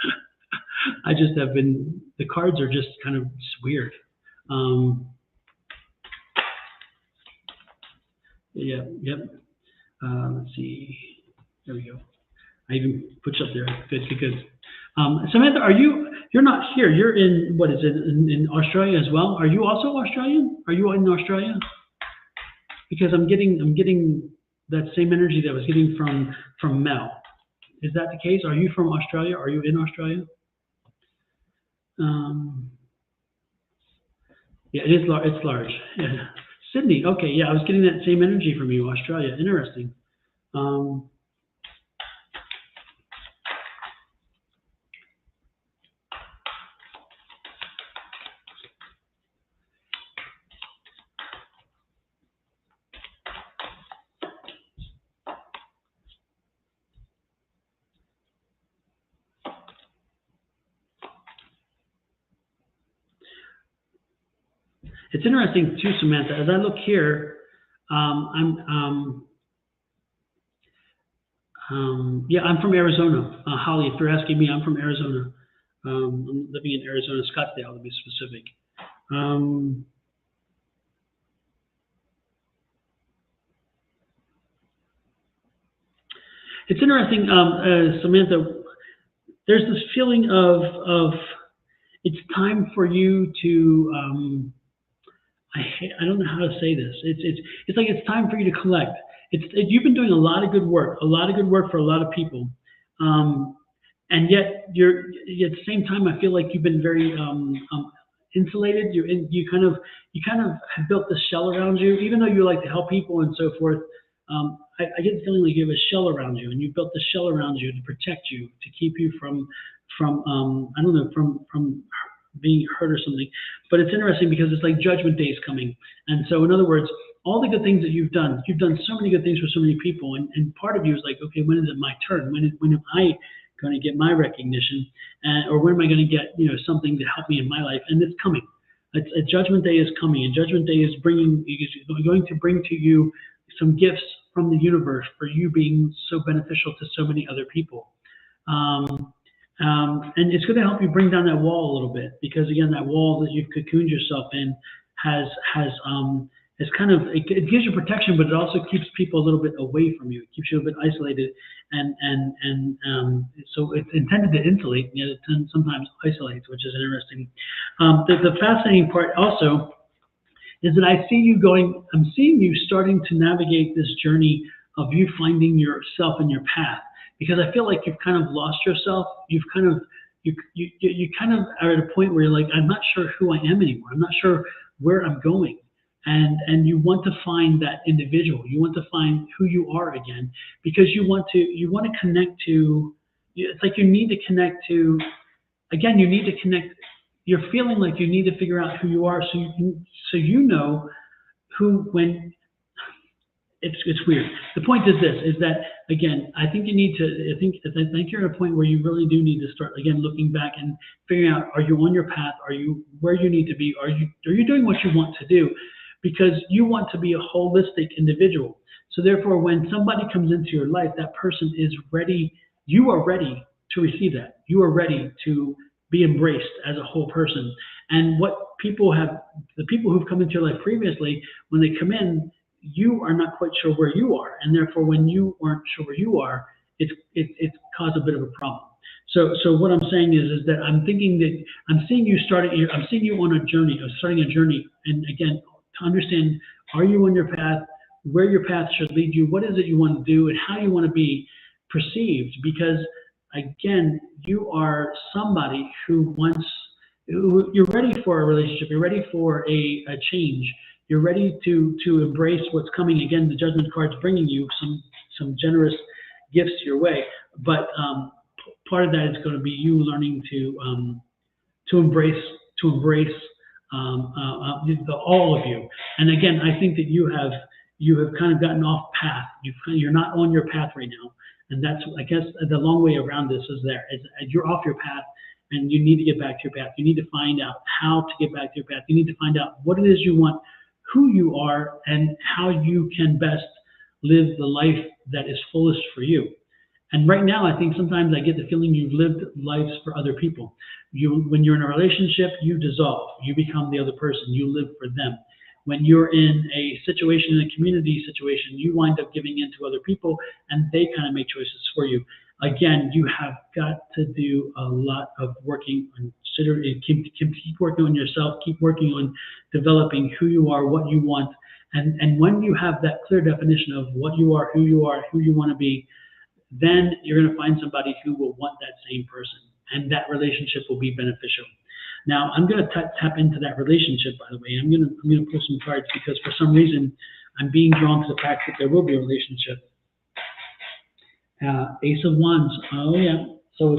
I just have been. The cards are just kind of weird. Yep. Let's see. There we go. I even put you up there. Good. Samantha, you're not here. You're in, what is it, in Australia as well? Are you also Australian? Are you in Australia? Because I'm getting that same energy that I was getting from Mel. Is that the case? Are you from Australia? Are you in Australia? Yeah, it's large. Yeah. Sydney. Okay, yeah, I was getting that same energy from you, Australia. Interesting. It's interesting too, Samantha. As I look here, I'm from Arizona. Holly, if you're asking me, I'm from Arizona. I'm living in Arizona, Scottsdale, to be specific. It's interesting, Samantha. There's this feeling of it's time for you to. I don't know how to say this. It's like it's time for you to collect. You've been doing a lot of good work for a lot of people, and yet you're at the same time. I feel like you've been very insulated. You kind of have built this shell around you, even though you like to help people and so forth. I get the feeling like you have a shell around you, and you built the shell around you to protect you, to keep you from I don't know, from being hurt or something. But it's interesting because it's like Judgment Day is coming, and so in other words, all the good things that you've done so many good things for so many people, and part of you is like, okay, when is it my turn? When am I going to get my recognition, or when am I going to get something to help me in my life? And it's coming. A Judgment Day is coming, and Judgment Day is going to bring to you some gifts from the universe for you being so beneficial to so many other people. And it's going to help you bring down that wall a little bit, because again, that wall that you've cocooned yourself in has kind of, it gives you protection, but it also keeps people a little bit away from you. It keeps you a bit isolated, and so it's intended to insulate, yet it sometimes isolates, which is interesting. The fascinating part also is that I'm seeing you starting to navigate this journey of you finding yourself and your path, because I feel like you've kind of lost yourself. You kind of are at a point where you're like, I'm not sure who I am anymore. I'm not sure where I'm going. And you want to find that individual. You want to find who you are again, because you want to connect to. It's like you need to connect to. Again, you need to connect. You're feeling like you need to figure out who you are, so you know who when. It's weird. The point is this: is that again, I think you need to. I think you're at a point where you really do need to start again looking back and figuring out: are you on your path? Are you where you need to be? Are you doing what you want to do? Because you want to be a holistic individual. So therefore, when somebody comes into your life, that person is ready. You are ready to receive that. You are ready to be embraced as a whole person. And the people who've come into your life previously, when they come in, you are not quite sure where you are, and therefore, when you aren't sure where you are, it's caused a bit of a problem. So what I'm saying is that I'm thinking that I'm seeing you on a journey, starting a journey, and again, to understand, are you on your path, where your path should lead you, what is it you want to do, and how you want to be perceived, because again, you are somebody you're ready for a relationship, you're ready for a change. You're ready to embrace what's coming. Again, the Judgment card's bringing you some generous gifts your way. But part of that is going to be you learning to embrace all of you. And again, I think that you have kind of gotten off path. You're not on your path right now, and that's, I guess, the long way around this is you're off your path, and you need to get back to your path. You need to find out how to get back to your path. You need to find out what it is you want, who you are, and how you can best live the life that is fullest for you. And right now, I think sometimes I get the feeling you've lived lives for other people. When you're in a relationship, you dissolve. You become the other person. You live for them. When you're in a situation, in a community situation, you wind up giving in to other people, and they kind of make choices for you. Again, you have got to do a lot of working on, keep working on yourself, keep working on developing who you are, what you want. And when you have that clear definition of what you are, who you want to be, then you're going to find somebody who will want that same person, and that relationship will be beneficial. Now, I'm going to tap into that relationship, by the way. I'm going to pull some cards because for some reason I'm being drawn to the fact that there will be a relationship. Ace of Wands. Oh, yeah. So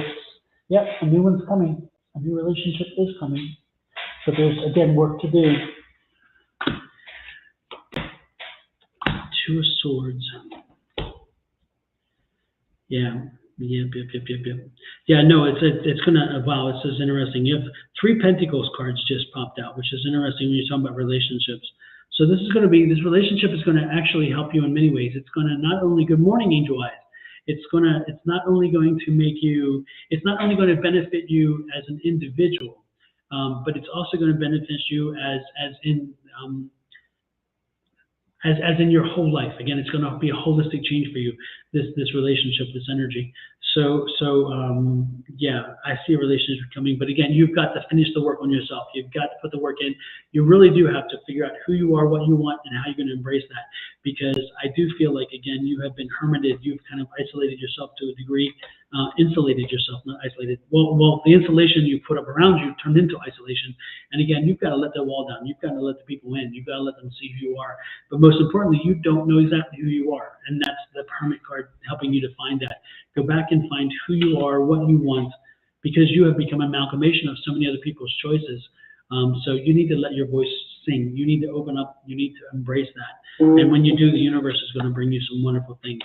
a new one's coming. A new relationship is coming. But there's, again, work to do. Two of Swords. Yeah. Yeah, no, it's gonna, wow, it's just interesting. You have 3 Pentacles cards just popped out, which is interesting when you're talking about relationships. So this relationship is gonna actually help you in many ways. It's gonna not only, good morning, Angel Eyes. It's not only going to benefit you as an individual, but it's also going to benefit you as in your whole life. Again, it's going to be a holistic change for you, this relationship, this energy. So yeah, I see a relationship coming, but again, you've got to finish the work on yourself. You've got to put the work in. You really do have to figure out who you are, what you want, and how you're going to embrace that. Because I do feel like, again, you have been hermited. You've kind of isolated yourself to a degree, insulated yourself, not isolated. Well, the insulation you put up around you turned into isolation. And again, you've got to let that wall down. You've got to let the people in. You've got to let them see who you are. But most importantly, you don't know exactly who you are. And that's the Hermit card helping you to find that. Go back and find who you are, what you want, because you have become an amalgamation of so many other people's choices. So you need to let your voice sing. You need to open up. You need to embrace that. And when you do, the universe is going to bring you some wonderful things.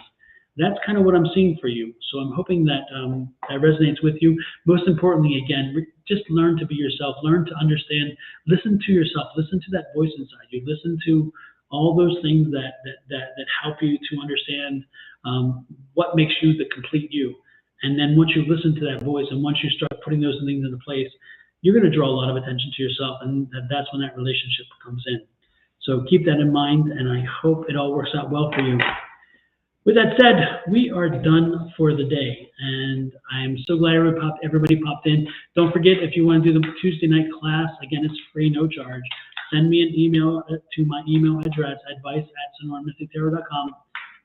That's kind of what I'm seeing for you. So I'm hoping that that resonates with you. Most importantly, again, just learn to be yourself. Learn to understand. Listen to yourself. Listen to that voice inside you. Listen to all those things that help you to understand what makes you the complete you. And then once you listen to that voice and once you start putting those things into place, you're going to draw a lot of attention to yourself, and that's when that relationship comes in. So keep that in mind, and I hope it all works out well for you. With that said, we are done for the day, and I'm so glad everybody popped in. Don't forget, if you want to do the Tuesday night class, again, it's free, no charge. Send me an email to my email address, advice@sonoranmystictarot.com,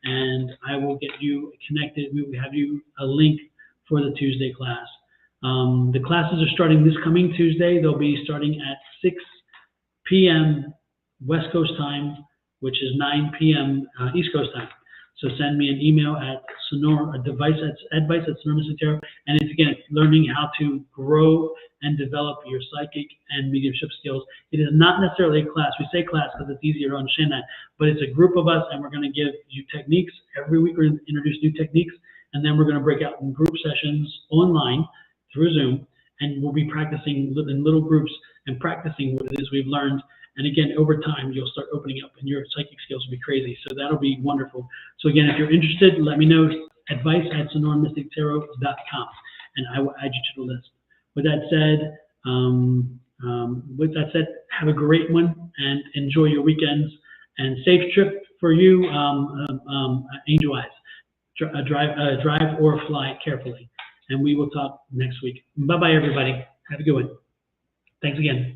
and I will get you connected. We will have you a link for the Tuesday class. The classes are starting this coming Tuesday. They'll be starting at 6 p.m. West Coast time, which is 9 p.m. East Coast time. So send me an email at advice@sonoranmystictarot, and it's, again, learning how to grow and develop your psychic and mediumship skills. It is not necessarily a class. We say class because it's easier to understand that, but it's a group of us, and we're going to give you techniques. Every week we're going to introduce new techniques, and then we're going to break out in group sessions online through Zoom, and we'll be practicing in little groups and practicing what it is we've learned. And again, over time, you'll start opening up, and your psychic skills will be crazy. So that'll be wonderful. So again, if you're interested, let me know. Advice@sonoranmystictarot.com, and I will add you to the list. With that said, have a great one and enjoy your weekends. And safe trip for you, Angel Eyes. Drive or fly carefully. And we will talk next week. Bye-bye, everybody. Have a good one. Thanks again.